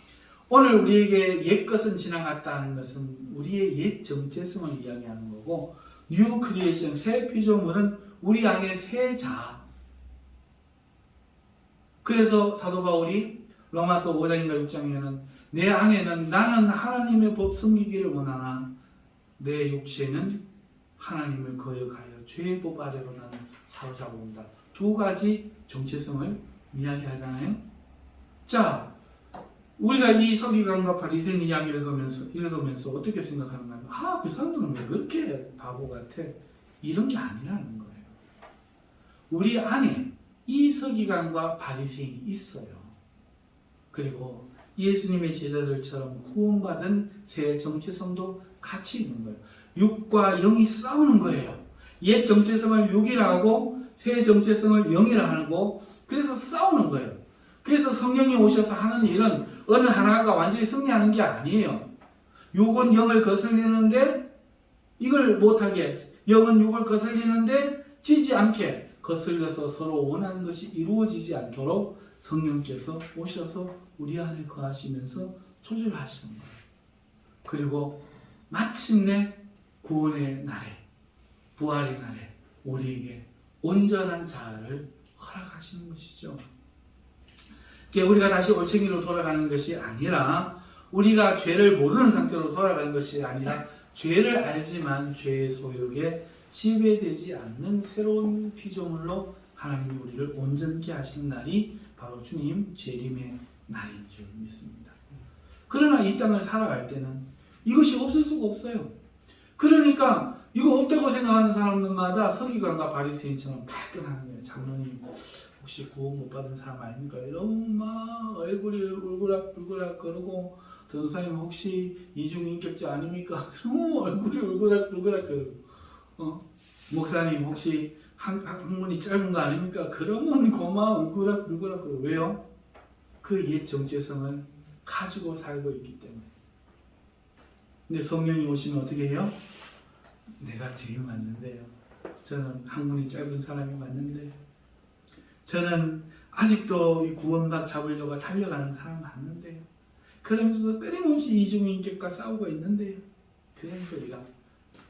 S1: 오늘 우리에게 옛 것은 지나갔다는 것은 우리의 옛 정체성을 이야기하는 거고, 뉴 크리에이션, 새 피조물은 우리 안에 새 자아. 그래서 사도 바울이 로마서 5장인가 6장에는 내 안에는 나는 하나님의 법 섬기기를 원하나 내 육체는 하나님을 거역하여 죄의 법 아래로 나는 사로잡아 온다. 두 가지 정체성을 이야기하잖아요. 자, 우리가 이 서기관과 바리새인 이야기를 읽으면서 어떻게 생각하는가? 아, 그 사람들은 왜 그렇게 바보 같아? 이런 게 아니라는 거예요. 우리 안에 이 서기관과 바리새인이 있어요. 그리고 예수님의 제자들처럼 구원받은 새 정체성도 같이 있는 거예요. 육과 영이 싸우는 거예요. 옛 정체성을 육이라고 새 정체성을 영이라 하고, 그래서 싸우는 거예요. 그래서 성령이 오셔서 하는 일은 어느 하나가 완전히 승리하는 게 아니에요. 육은 영을 거슬리는데 이걸 못하게, 영은 육을 거슬리는데 지지 않게 거슬려서 서로 원하는 것이 이루어지지 않도록 성령께서 오셔서 우리 안에 거하시면서 조절하시는 거예요. 그리고 마침내 구원의 날에, 부활의 날에 우리에게 온전한 자아를 허락하시는 것이죠. 우리가 다시 올챙이로 돌아가는 것이 아니라, 우리가 죄를 모르는 상태로 돌아가는 것이 아니라, 죄를 알지만 죄의 소욕에 지배되지 않는 새로운 피조물로 하나님이 우리를 온전케 하신 날이 바로 주님 재림의 날인 줄 믿습니다. 그러나 이 땅을 살아갈 때는 이것이 없을 수가 없어요. 그러니까 이거 없다고 생각하는 사람들마다 서기관과 바리새인처럼 발끈하는 거예요. 장로님 혹시 구원 못 받은 사람 아닙니까? 이러면 막 얼굴이 울그락불그락 거리고, 전사님 혹시 이중인격자 아닙니까? 그러면 얼굴이 울그락불그락 거리고, 목사님 혹시 학문이 짧은 거 아닙니까? 그러면 고마 울그락불그락 거리고. 왜요? 그 옛 정체성을 가지고 살고 있기 때문에. 근데 성령이 오시면 어떻게 해요? 내가 제일 맞는데요. 저는 학문이 짧은 사람이 맞는데, 저는 아직도 이 구원받 잡으려고 달려가는 사람 맞는데요. 그러면서 끊임없이 이중인격과 싸우고 있는데요. 그래서 우리가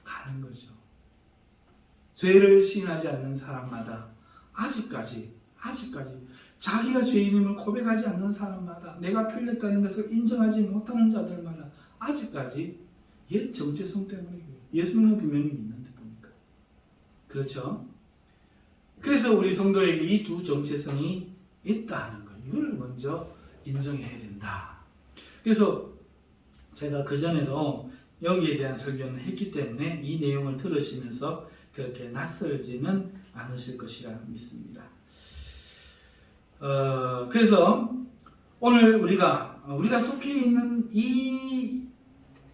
S1: 가는 거죠. 죄를 시인하지 않는 사람마다 아직까지 자기가 죄인임을 고백하지 않는 사람마다, 내가 틀렸다는 것을 인정하지 못하는 자들마다 아직까지 옛 정체성 때문에 예수님은 분명히 믿는데 보니까. 그렇죠? 그래서 우리 성도에게 이 두 정체성이 있다는 거, 이걸 먼저 인정해야 된다. 그래서 제가 그전에도 여기에 대한 설교는 했기 때문에 이 내용을 들으시면서 그렇게 낯설지는 않으실 것이라 믿습니다. 그래서 오늘 우리가 속해 있는 이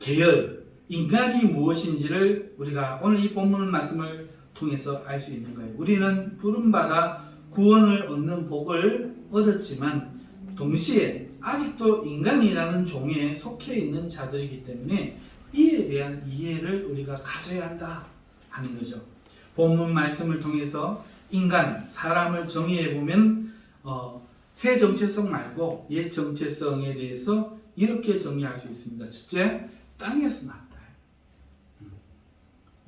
S1: 계열, 인간이 무엇인지를 우리가 오늘 이 본문 말씀을 통해서 알 수 있는 거예요. 우리는 부름받아 구원을 얻는 복을 얻었지만 동시에 아직도 인간이라는 종에 속해 있는 자들이기 때문에 이에 대한 이해를 우리가 가져야 한다 하는 거죠. 본문 말씀을 통해서 인간, 사람을 정의해 보면 새 정체성 말고 옛 정체성에 대해서 이렇게 정의할 수 있습니다. 첫째, 땅에서 났다.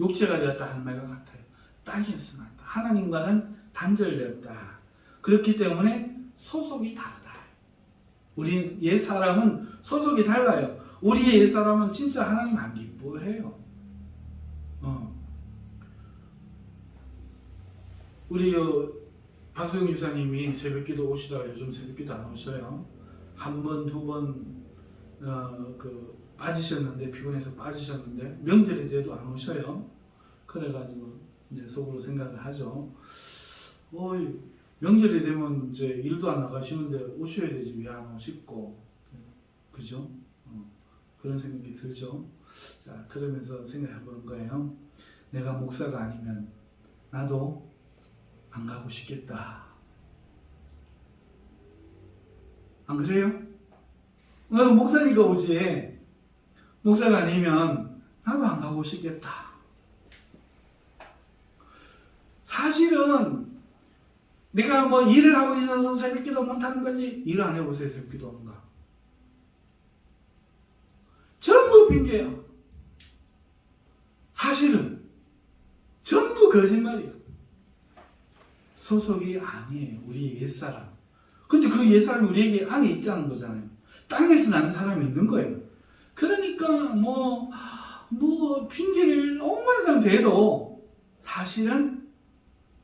S1: 육체가 되었다 하는 말과 같아요. 땅에서 났다. 하나님과는 단절되었다. 그렇기 때문에 소속이 다르다. 우리 옛사람은 소속이 달라요. 우리의 옛사람은 진짜 하나님 안 기뻐해요. 우리 박수영 유사님이 새벽기도 오시다가 요즘 새벽기도 안 오셔요. 한 번, 두 번 빠지셨는데, 피곤해서 빠지셨는데 명절이 돼도 안 오셔요. 그래가지고 이제 속으로 생각을 하죠. 명절이 되면 이제 일도 안 나가시는데 오셔야 되지 왜 안 오시고, 그죠? 그런 생각이 들죠. 자, 그러면서 생각해 보는 거예요. 내가 목사가 아니면 나도 안 가고 싶겠다. 안 그래요? 나도 목사니까 오지. 목사가 아니면 나도 안 가고 싶겠다. 사실은 내가 뭐 일을 하고 있어서 새벽기도 못하는 거지. 일 안 해보세요. 새벽기도 하는가. 전부 핑계야. 사실은 전부 거짓말이야. 소속이 아니에요. 우리 옛사람. 근데 그 옛사람이 우리에게 안에 있다는 거잖아요. 땅에서 나는 사람이 있는 거예요. 그러니까 뭐 핑계를 온갖 사람 대도 사실은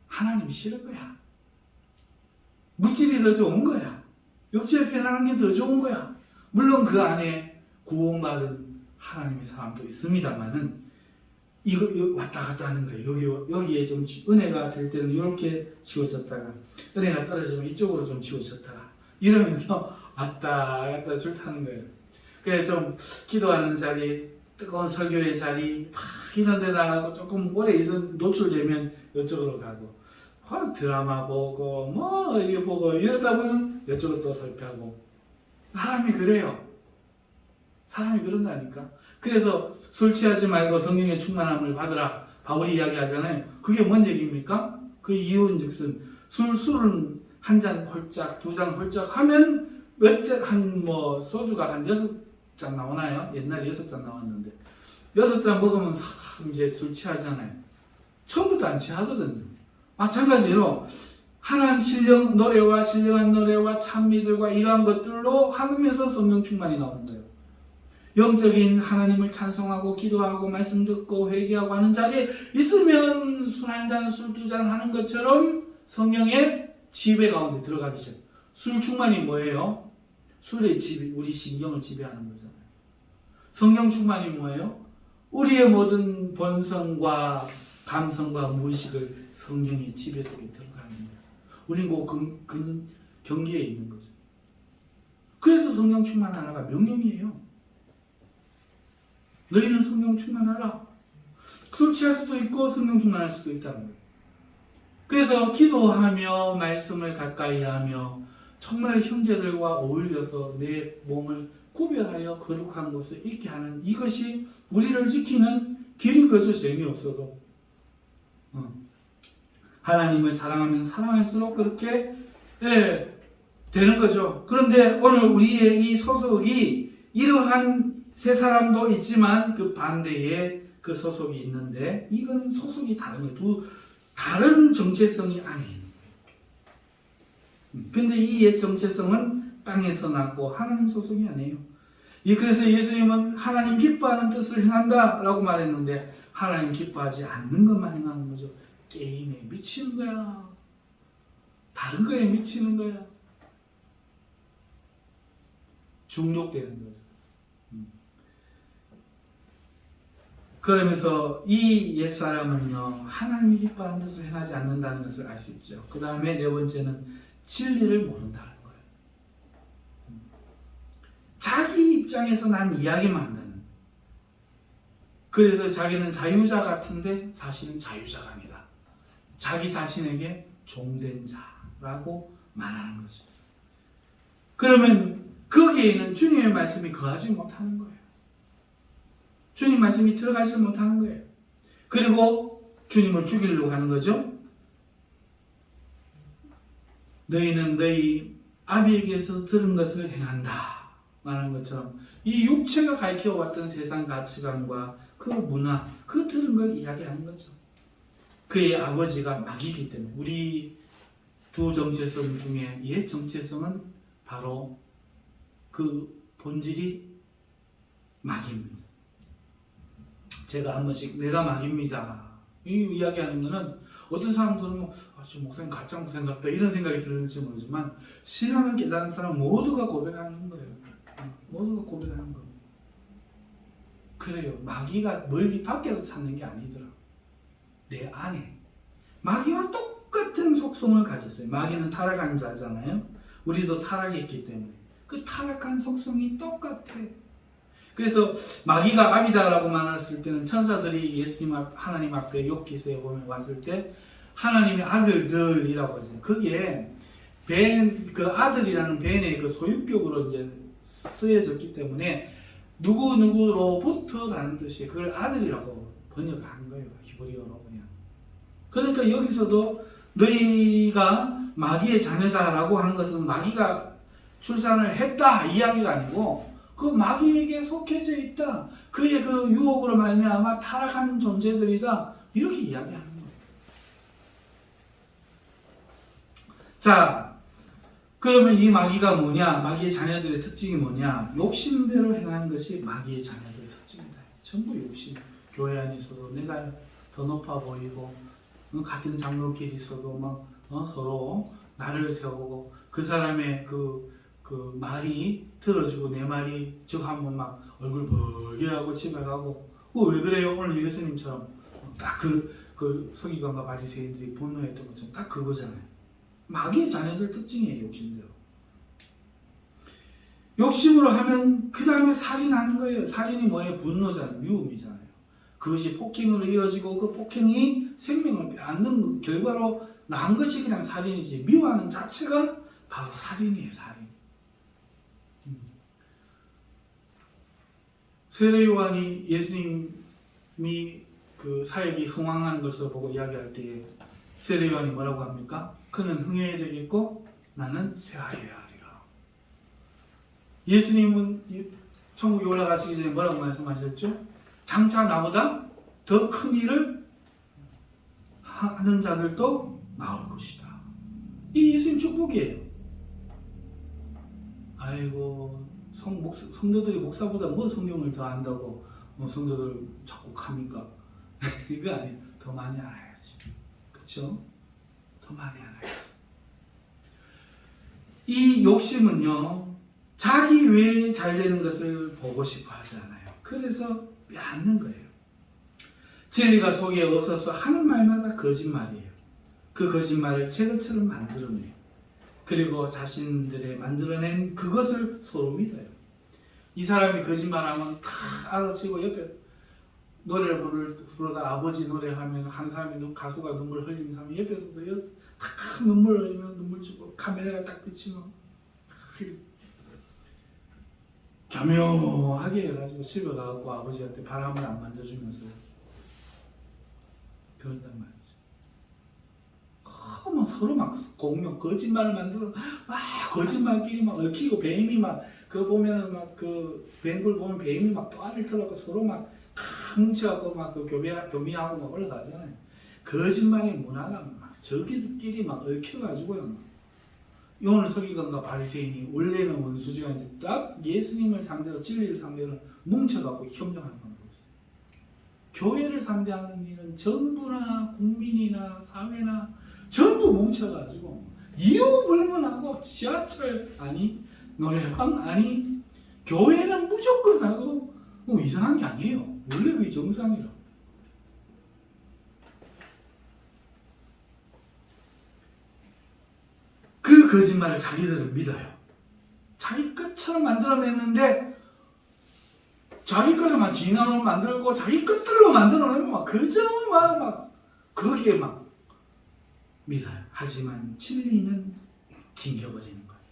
S1: 하나님이 싫은 거야. 물질이 더 좋은 거야. 육체에 편안한 게 더 좋은 거야. 물론 그 안에 구원받은 하나님의 사람도 있습니다만은 이거 왔다 갔다 하는 거예요. 여기에 좀 은혜가 될 때는 이렇게 치워졌다가 은혜가 떨어지면 이쪽으로 좀 치워졌다가 이러면서 왔다 갔다 줄 타는 거예요. 그래서 좀 기도하는 자리, 뜨거운 설교의 자리 막 이런 데 나가고 조금 오래 있어 노출되면 이쪽으로 가고 드라마 보고 뭐 이거 보고 이러다 보면 이쪽으로 또 설교하고 사람이 그래요. 사람이 그런다니까. 그래서 술 취하지 말고 성령의 충만함을 받으라. 바울이 이야기하잖아요. 그게 뭔 얘기입니까? 그 이유인즉슨 술은 한 잔 홀짝, 두 잔 홀짝 하면 한 소주가 한 6잔 나오나요? 옛날에 6잔 나왔는데 6잔 먹으면 이제 술 취하잖아요. 처음부터 안 취하거든요. 마찬가지로 하나님 노래와 신령한 노래와 찬미들과 이러한 것들로 하면서 성령 충만이 나오는 거예요. 영적인 하나님을 찬송하고 기도하고 말씀 듣고 회개하고 하는 자리에 있으면 술 한 잔, 술 두 잔 하는 것처럼 성령의 지배 가운데 들어가기 시작해요. 술 충만이 뭐예요? 술의 지배, 우리 신경을 지배하는 거잖아요. 성령 충만이 뭐예요? 우리의 모든 본성과 감성과 무의식을 성령의 지배 속에 들어가는 거예요. 우리는 그 경계에 있는 거죠. 그래서 성령 충만 하나가 명령이에요. 너희는 성령 충만하라. 술 취할 수도 있고 성령 충만할 수도 있다는 거예요. 그래서 기도하며 말씀을 가까이 하며 정말 형제들과 어울려서 내 몸을 구별하여 거룩한 것을 잊게 하는 이것이 우리를 지키는 길인 거죠. 재미없어도. 하나님을 사랑하면 사랑할수록 그렇게 되는 거죠. 그런데 오늘 우리의 이 소속이 이러한 세 사람도 있지만 그 반대에 그 소속이 있는데 이건 소속이 다른 거예요. 다른 정체성이 안에 있는 거예요. 근데 이 옛 정체성은 땅에서 났고 하나님 소속이 아니에요. 그래서 예수님은 하나님 기뻐하는 뜻을 행한다 라고 말했는데 하나님 기뻐하지 않는 것만 행하는 거죠. 게임에 미치는 거야. 다른 거에 미치는 거야. 중독되는 거죠. 그러면서 이 옛사람은요 하나님이 기뻐하는 뜻을 행하지 않는다는 것을 알 수 있죠. 그 다음에 네 번째는 진리를 모른다는 거예요. 자기 입장에서 난 이야기만 한다는. 그래서 자기는 자유자 같은데 사실은 자유자가 아니다. 자기 자신에게 종된 자라고 말하는 거죠. 그러면 거기에는 주님의 말씀이 거하지 못하는 거예요. 주님 말씀이 들어가지 못하는 거예요. 그리고 주님을 죽이려고 하는 거죠. 너희는 너희 아비에게서 들은 것을 행한다 말하는 것처럼 이 육체가 가르쳐왔던 세상 가치관과 그 문화, 그 들은 걸 이야기하는 거죠. 그의 아버지가 마귀이기 때문에 우리 두 정체성 중에 옛 정체성은 바로 그 본질이 마귀입니다. 제가 한 번씩 내가 마귀입니다 이 이야기하는 거는 어떤 사람들은 저 목사님 가짜 목사님 같다 이런 생각이 드는지 모르지만 신앙을 깨달은 사람 모두가 고백하는 거예요. 모두가 고백하는 거예요. 그래요. 마귀가 멀리 밖에서 찾는 게 아니더라. 내 안에 마귀와 똑같은 속성을 가졌어요. 마귀는 타락한 자잖아요. 우리도 타락했기 때문에 그 타락한 속성이 똑같아. 그래서 마귀가 악이다라고 말했을 때는 천사들이 예수님 하나님 앞에 욥기서에 보면 왔을 때 하나님의 아들들이라고 하잖아요. 거기에 그 아들이라는 벤의 그 소유격으로 이제 쓰여졌기 때문에 누구누구로부터라는 뜻이 그걸 아들이라고 번역을 한 거예요. 히브리어로 그냥. 그러니까 여기서도 너희가 마귀의 자녀다라고 하는 것은 마귀가 출산을 했다 이야기가 아니고 그 마귀에게 속해져 있다. 그의 그 유혹으로 말미암아 타락한 존재들이다. 이렇게 이야기하는 거예요. 자, 그러면 이 마귀가 뭐냐? 마귀의 자녀들의 특징이 뭐냐? 욕심대로 행하는 것이 마귀의 자녀들의 특징이다. 전부 욕심. 교회 안에서도 내가 더 높아 보이고 같은 장로끼리 있어도 막 서로 나를 세우고 그 사람의 그 말이 들어주고 내 말이 저 한번 막 얼굴 벌게하고 집에 가고 왜 그래요? 오늘 예수님처럼 딱 그 서기관과 바리새인들이 분노했던 것처럼 딱 그거잖아요. 마귀의 자녀들 특징이에요. 욕심대로. 욕심으로 하면 그 다음에 살인하는 거예요. 살인이 뭐예요? 분노잖아요. 미움이잖아요. 그것이 폭행으로 이어지고 그 폭행이 생명을 빼앗는 결과로 난 것이 그냥 살인이지. 미워하는 자체가 바로 살인이에요. 살인. 세례 요한이 예수님이 그 사역이 흥황한 것을 보고 이야기할 때에 세례 요한이 뭐라고 합니까? 그는 흥해야 되겠고 나는 쇠하여야 하리라. 예수님은 천국에 올라가시기 전에 뭐라고 말씀하셨죠? 장차 나보다 더 큰 일을 하는 자들도 나올 것이다. 이 예수님 축복이에요. 아이고 성도들이 목사보다 뭐 성경을 더 안다고 성도들 자꾸 합니까? 이거 아니에요. 더 많이 알아야지. 그렇죠? 더 많이 알아야지. 이 욕심은요, 자기 외에 잘 되는 것을 보고 싶어 하지 않아요. 그래서 빼앗는 거예요. 진리가 속에 없어서 하는 말마다 거짓말이에요. 그 거짓말을 제 것처럼 만들어내요. 그리고 자신들의 만들어낸 그것을 서로 믿어요. 이 사람이 거짓말하면 다 알아채고 옆에 노래를 부르다 아버지 노래하면 한 사람이 가수가 눈물 흘리는 사람이 옆에서도 다 눈물 흘리면 눈물 주고 카메라가 딱 비치면 교묘하게 해가지고 집에 가고 아버지한테 바람을 안 만져주면서 그런단 말이죠. 막 서로 막 공명 거짓말을 만들어 막 거짓말끼리 막 얽히고 뱀이 막 그거 보면은 막 그 뱀굴 보면 뱀이 막 또아를 들어갖고 서로 막 뭉쳐갖고 막 그 교미하고 막 올라가잖아요. 거짓말의 문화가 막 저기들끼리 막 얽혀가지고요. 막. 오늘 서기관과 바리새인이 원래는 원수지가 이제 딱 예수님을 상대로 진리를 상대로 뭉쳐갖고 협력하는 건 거였어요. 교회를 상대하는 일은 정부나 국민이나 사회나 전부 뭉쳐가지고 이유 불문하고 지하철 아니 노래방 아니 교회는 무조건 하고 뭐 이상한 게 아니에요. 원래 그게 정상이라. 그 거짓말을 자기들은 믿어요. 자기 것처럼 만들어냈는데 자기 것만 진화로 만들고 자기 것들로 만들어내면 막 그저 막 거기에 막 믿어요. 하지만 진리는 튕겨버리는 거예요.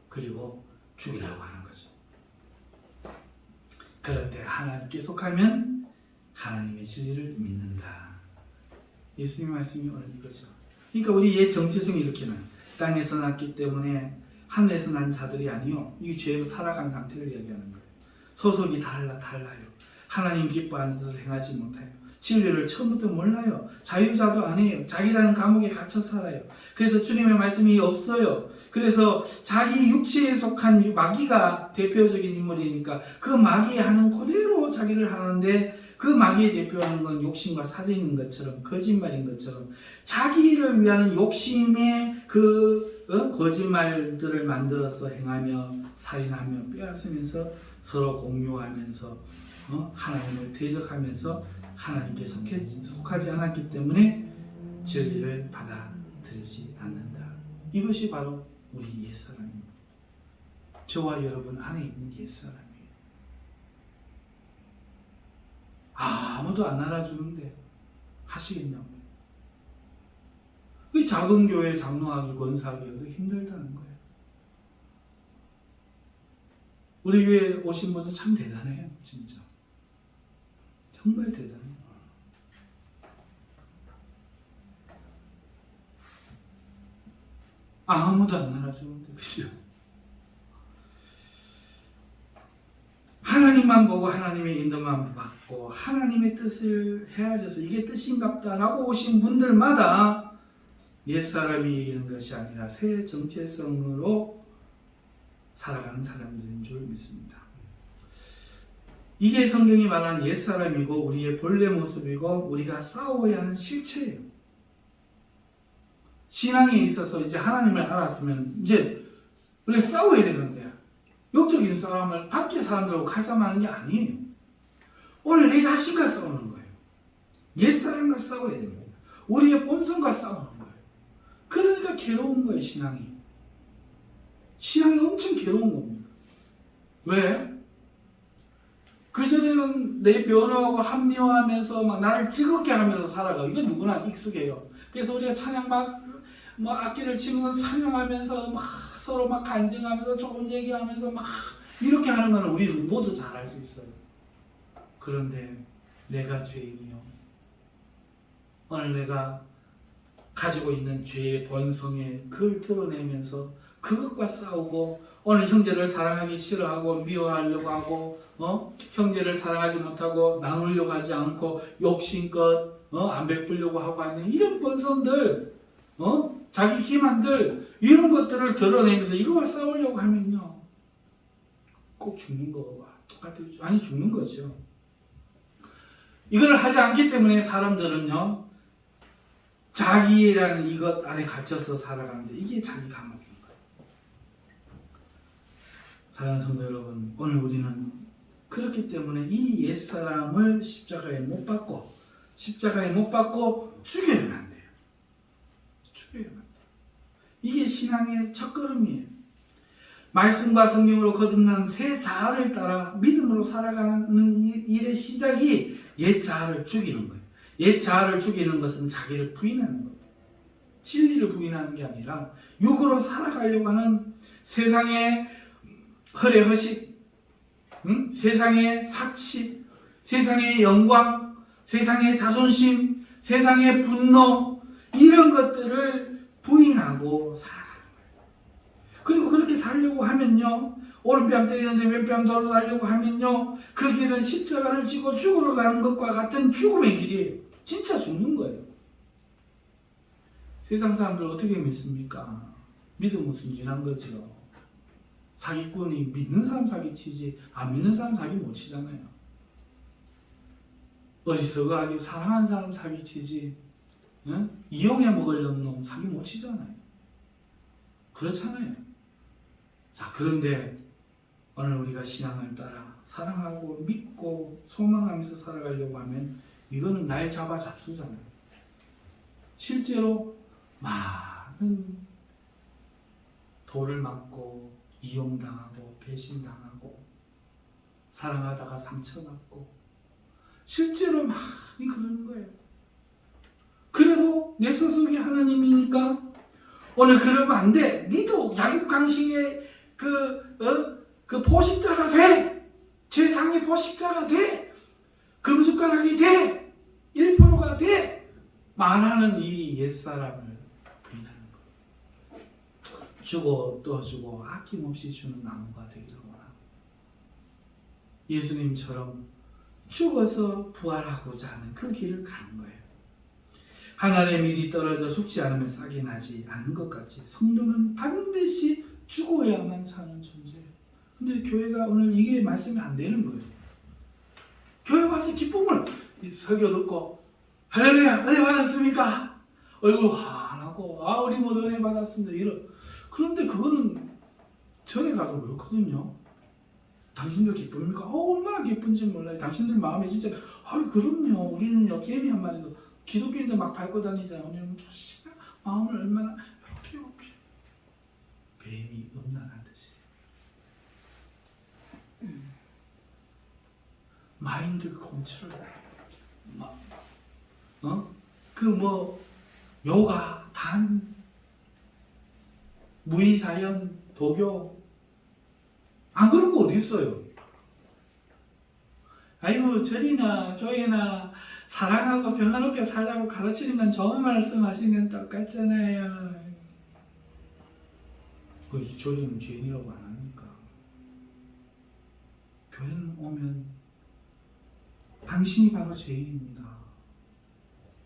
S1: 그리고 죽이려고 하는 거죠. 그런데 하나님께 속하면 하나님의 진리를 믿는다. 예수님 말씀이 오늘 이거죠. 그러니까 우리 옛 정체성이 이렇게 나요. 땅에서 났기 때문에 하늘에서 난 자들이 아니요. 이 죄로 타락한 상태를 이야기하는 거예요. 소속이 달라요. 하나님 기뻐하는 것을 행하지 못해요. 진리를 처음부터 몰라요. 자유자도 아니에요. 자기라는 감옥에 갇혀 살아요. 그래서 주님의 말씀이 없어요. 그래서 자기 육체에 속한 마귀가 대표적인 인물이니까 그 마귀 하는 그대로 자기를 하는데 그 마귀의 대표하는 건 욕심과 살인인 것처럼 거짓말인 것처럼 자기를 위한 욕심의 그 거짓말들을 만들어서 행하며 살인하며 빼앗으면서 서로 공유하면서 하나님을 대적하면서 하나님께 속하지 않았기 때문에 진리를 받아들이지 않는다. 이것이 바로 우리 옛사람입니다. 저와 여러분 안에 있는 옛사람이에요. 아무도 안 알아주는데 하시겠냐고요. 이 작은 교회 장로하기 권사하기가 힘들다는 거예요. 우리 교회 오신 분들 참 대단해요. 진짜. 정말 대단해요. 아무도 안 알아주는데, 그죠? 하나님만 보고 하나님의 인도만 받고 하나님의 뜻을 헤아려서 이게 뜻인갑다라고 오신 분들마다 옛사람이 이기는 것이 아니라 새 정체성으로 살아가는 사람들인 줄 믿습니다. 이게 성경이 말하는 옛사람이고 우리의 본래 모습이고 우리가 싸워야 하는 실체예요. 신앙에 있어서 이제 하나님을 알았으면 이제 원래 싸워야 되는 거야. 영적인 싸움을 밖에 사람들하고 칼싸움하는 게 아니에요. 오늘 내 자신과 싸우는 거예요. 옛사람과 싸워야 됩니다. 우리의 본성과 싸우는 거예요. 그러니까 괴로운 거예요, 신앙이. 신앙이 엄청 괴로운 겁니다. 왜? 그전에는 내 변호하고 합리화하면서 막 나를 즐겁게 하면서 살아가. 이건 누구나 익숙해요. 그래서 우리가 찬양 뭐 악기를 치면서 찬양하면서 막 서로 막 간증하면서 좋은 얘기하면서 막 이렇게 하는 거는 우리 모두 잘 알 수 있어요. 그런데 내가 죄인이요. 오늘 내가 가지고 있는 죄의 본성에 그걸 드러내면서 그것과 싸우고 오늘 형제를 사랑하기 싫어하고 미워하려고 하고 형제를 사랑하지 못하고 나누려고 하지 않고 욕심껏 안 베풀려고 하고 하는 이런 본성들 자기 기만들 이런 것들을 드러내면서 이거와 싸우려고 하면요 꼭 죽는 거와 똑같아요. 아니 죽는 거죠. 이걸 하지 않기 때문에 사람들은요 자기라는 이것 안에 갇혀서 살아가는데 이게 자기 감옥인 거예요. 사랑하는 성도 여러분, 오늘 우리는 그렇기 때문에 이 옛사람을 십자가에 못 박고 죽여야만 돼요. 죽여야만 돼요. 이게 신앙의 첫걸음이에요. 말씀과 성령으로 거듭난 새 자아를 따라 믿음으로 살아가는 일의 시작이 옛 자아를 죽이는 거예요. 옛 자아를 죽이는 것은 자기를 부인하는 거예요. 진리를 부인하는 게 아니라 육으로 살아가려고 하는 세상의 허례허식, 세상의 사치, 세상의 영광, 세상의 자존심, 세상의 분노 이런 것들을 부인하고 살아가는 거예요. 그리고 그렇게 살려고 하면요 오른뺨 때리는데 왼뺨 돌아가려고 하면요 그 길은 십자가를 지고 죽으러 가는 것과 같은 죽음의 길이에요. 진짜 죽는 거예요. 세상 사람들 어떻게 믿습니까? 믿음은 순진한 거죠. 사기꾼이 믿는 사람 사기치지 안 믿는 사람 사기 못 치잖아요. 어리석어하게 사랑하는 사람 사기치지 이용해 먹으려는 놈 사기 못 치잖아요. 그렇잖아요. 자, 그런데 오늘 우리가 신앙을 따라 사랑하고 믿고 소망하면서 살아가려고 하면 이거는 날 잡아 잡수잖아요. 실제로 많은 돌을 맞고 이용당하고 배신당하고 사랑하다가 상처받고 실제로 많이 그러는 거예요. 그래도 내 소속이 하나님이니까 오늘 그러면 안 돼. 니도 약육강식의 그 포식자가 돼. 최상의 포식자가 돼. 금숟가락이 돼. 1%가 돼. 말하는 이 옛사람을 부인하는 거예요. 주고 또 주고 아낌없이 주는 나무가 되기를 원합니다. 예수님처럼 죽어서 부활하고자 하는 그 길을 가는 거예요. 하늘의 밀이 떨어져 죽지 않으면 싹이 나지 않는 것 같이 성도는 반드시 죽어야만 사는 존재예요. 근데 교회가 오늘 이게 말씀이 안 되는 거예요. 교회 와서 기쁨을 설교 듣고 할렐루야 은혜 받았습니까? 얼굴 환하고 우리 모두 은혜 받았습니다. 그런데 그거는 전에 가도 그렇거든요. 당신들 기쁩니까? 얼마나 기쁜지 몰라요. 당신들 마음에 진짜 그럼요. 우리는요 개미 한 마리도 기독교인들 막 밟고 다니잖아요. 우리는 조심해. 마음을 얼마나 이렇게 뱀이 음란하듯이 마인드 컨트롤 요가, 단, 무의사연, 도교 안 그런 거 어디 있어요? 아이고 절이나 교회나 사랑하고 평화롭게 살자고 가르치는 건 좋은 말씀 하시는 건 똑같잖아요. 그래서 절이는 죄인이라고 안 하니까. 교회는 오면 당신이 바로 죄인입니다.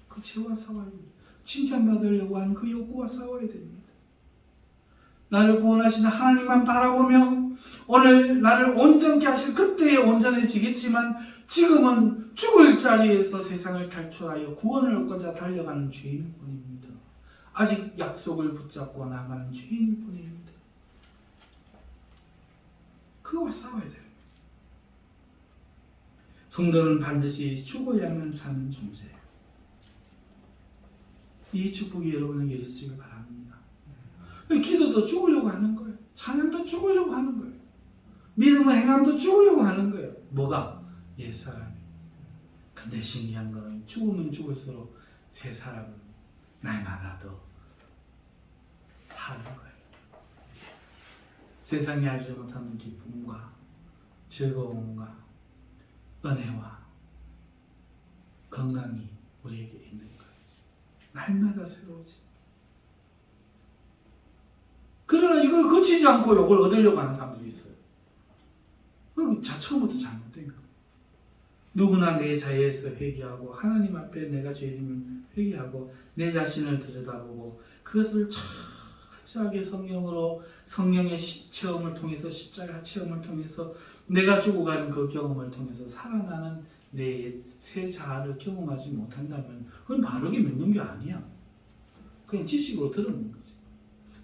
S1: 그 죄와 싸워야 됩니다. 칭찬받으려고 하는 그 욕구와 싸워야 됩니다. 나를 구원하시는 하나님만 바라보며 오늘 나를 온전케 하실 그때에 온전해지겠지만 지금은 죽을 자리에서 세상을 탈출하여 구원을 얻고자 달려가는 죄인일 뿐입니다. 아직 약속을 붙잡고 나가는 죄인일 뿐입니다. 그거와 싸워야 돼요. 성도는 반드시 죽어야만 사는 존재예요. 이 축복이 여러분에게 있으시길 바랍니다. 기도도 죽으려고 하는 거예요. 찬양도 죽으려고 하는 거예요. 믿음의 행함도 죽으려고 하는 거예요. 뭐가? 옛사람이. 근데 신기한 건 죽으면 죽을수록 새 사람은 날마다 더 사는 거예요. 세상이 알지 못하는 기쁨과 즐거움과 은혜와 건강이 우리에게 있는 거예요. 날마다 새로워지. 그러나 이걸 거치지 않고 이걸 얻으려고 하는 사람들이 있어요. 처음부터 잘못된 거예요. 누구나 내 자의에서 회개하고 하나님 앞에 내가 죄인임을 회개하고 내 자신을 들여다보고 그것을 철저하게 성령의 체험을 통해서 십자가 체험을 통해서 내가 죽어가는 그 경험을 통해서 살아나는 내 새 자아를 경험하지 못한다면 그건 바르게 믿는 게 아니야. 그냥 지식으로 들었는 거지.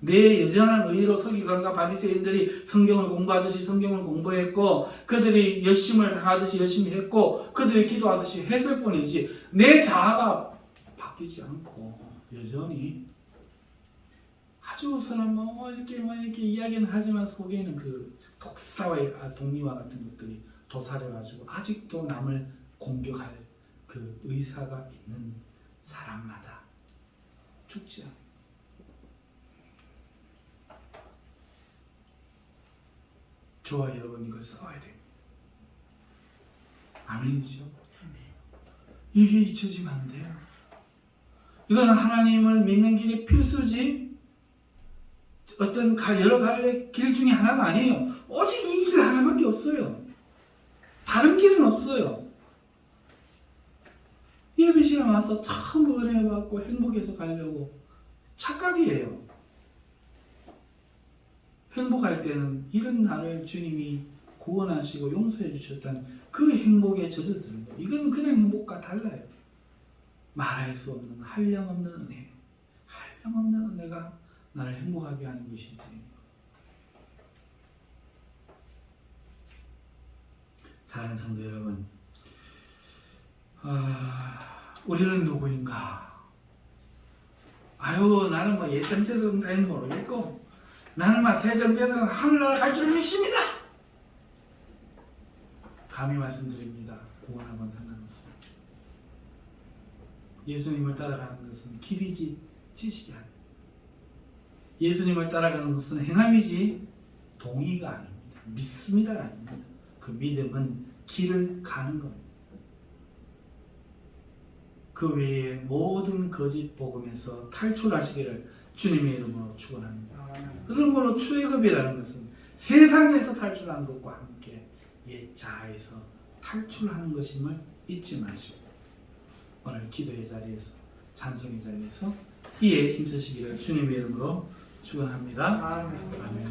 S1: 내 여전한 의로 서기관과 바리새인들이 성경을 공부하듯이 성경을 공부했고 그들이 열심을 하듯이 열심히 했고 그들이 기도하듯이 했을 뿐이지 내 자아가 바뀌지 않고 여전히 아주 선한 이렇게 이야기는 하지만 속에는 그 독사와 독리와 같은 것들이 도사려가지고 아직도 남을 공격할 그 의사가 있는 사람마다 죽지 않아. 저와 여러분 이걸 싸워야 돼요. 아멘이죠? 이게 잊혀지면 안 돼요. 이건 하나님을 믿는 길이 필수지 어떤 여러 갈래 길 중에 하나가 아니에요. 오직 이 길 하나밖에 없어요. 다른 길은 없어요. 예배 시간 와서 처음 은혜 받고 행복해서 가려고 착각이에요. 행복할 때는 이런 나를 주님이 구원하시고 용서해 주셨다는 그 행복에 젖어드는 거예요. 이건 그냥 행복과 달라요. 말할 수 없는 한량없는 은혜, 한량없는 은혜가 나를 행복하게 하는 것이지. 사랑하는 성도 여러분, 우리는 누구인가? 나는 뭐 예정체성 다는 모르겠고 나는 막 세정제에서 하늘나라 갈 줄 믿습니다. 감히 말씀드립니다. 구원하고는 상관없습니다. 예수님을 따라가는 것은 길이지 지식이 아닙니다. 예수님을 따라가는 것은 행함이지 동의가 아닙니다. 믿습니다가 아닙니다. 그 믿음은 길을 가는 겁니다. 그 외에 모든 거짓 복음에서 탈출하시기를 주님의 이름으로 축원합니다. 그러므로 출애굽이라는 것은 세상에서 탈출하는 것과 함께 옛 자아에서 탈출하는 것임을 잊지 마시고 오늘 기도의 자리에서 찬송의 자리에서 이에 힘쓰시기를 주님의 이름으로 축원합니다. 아멘.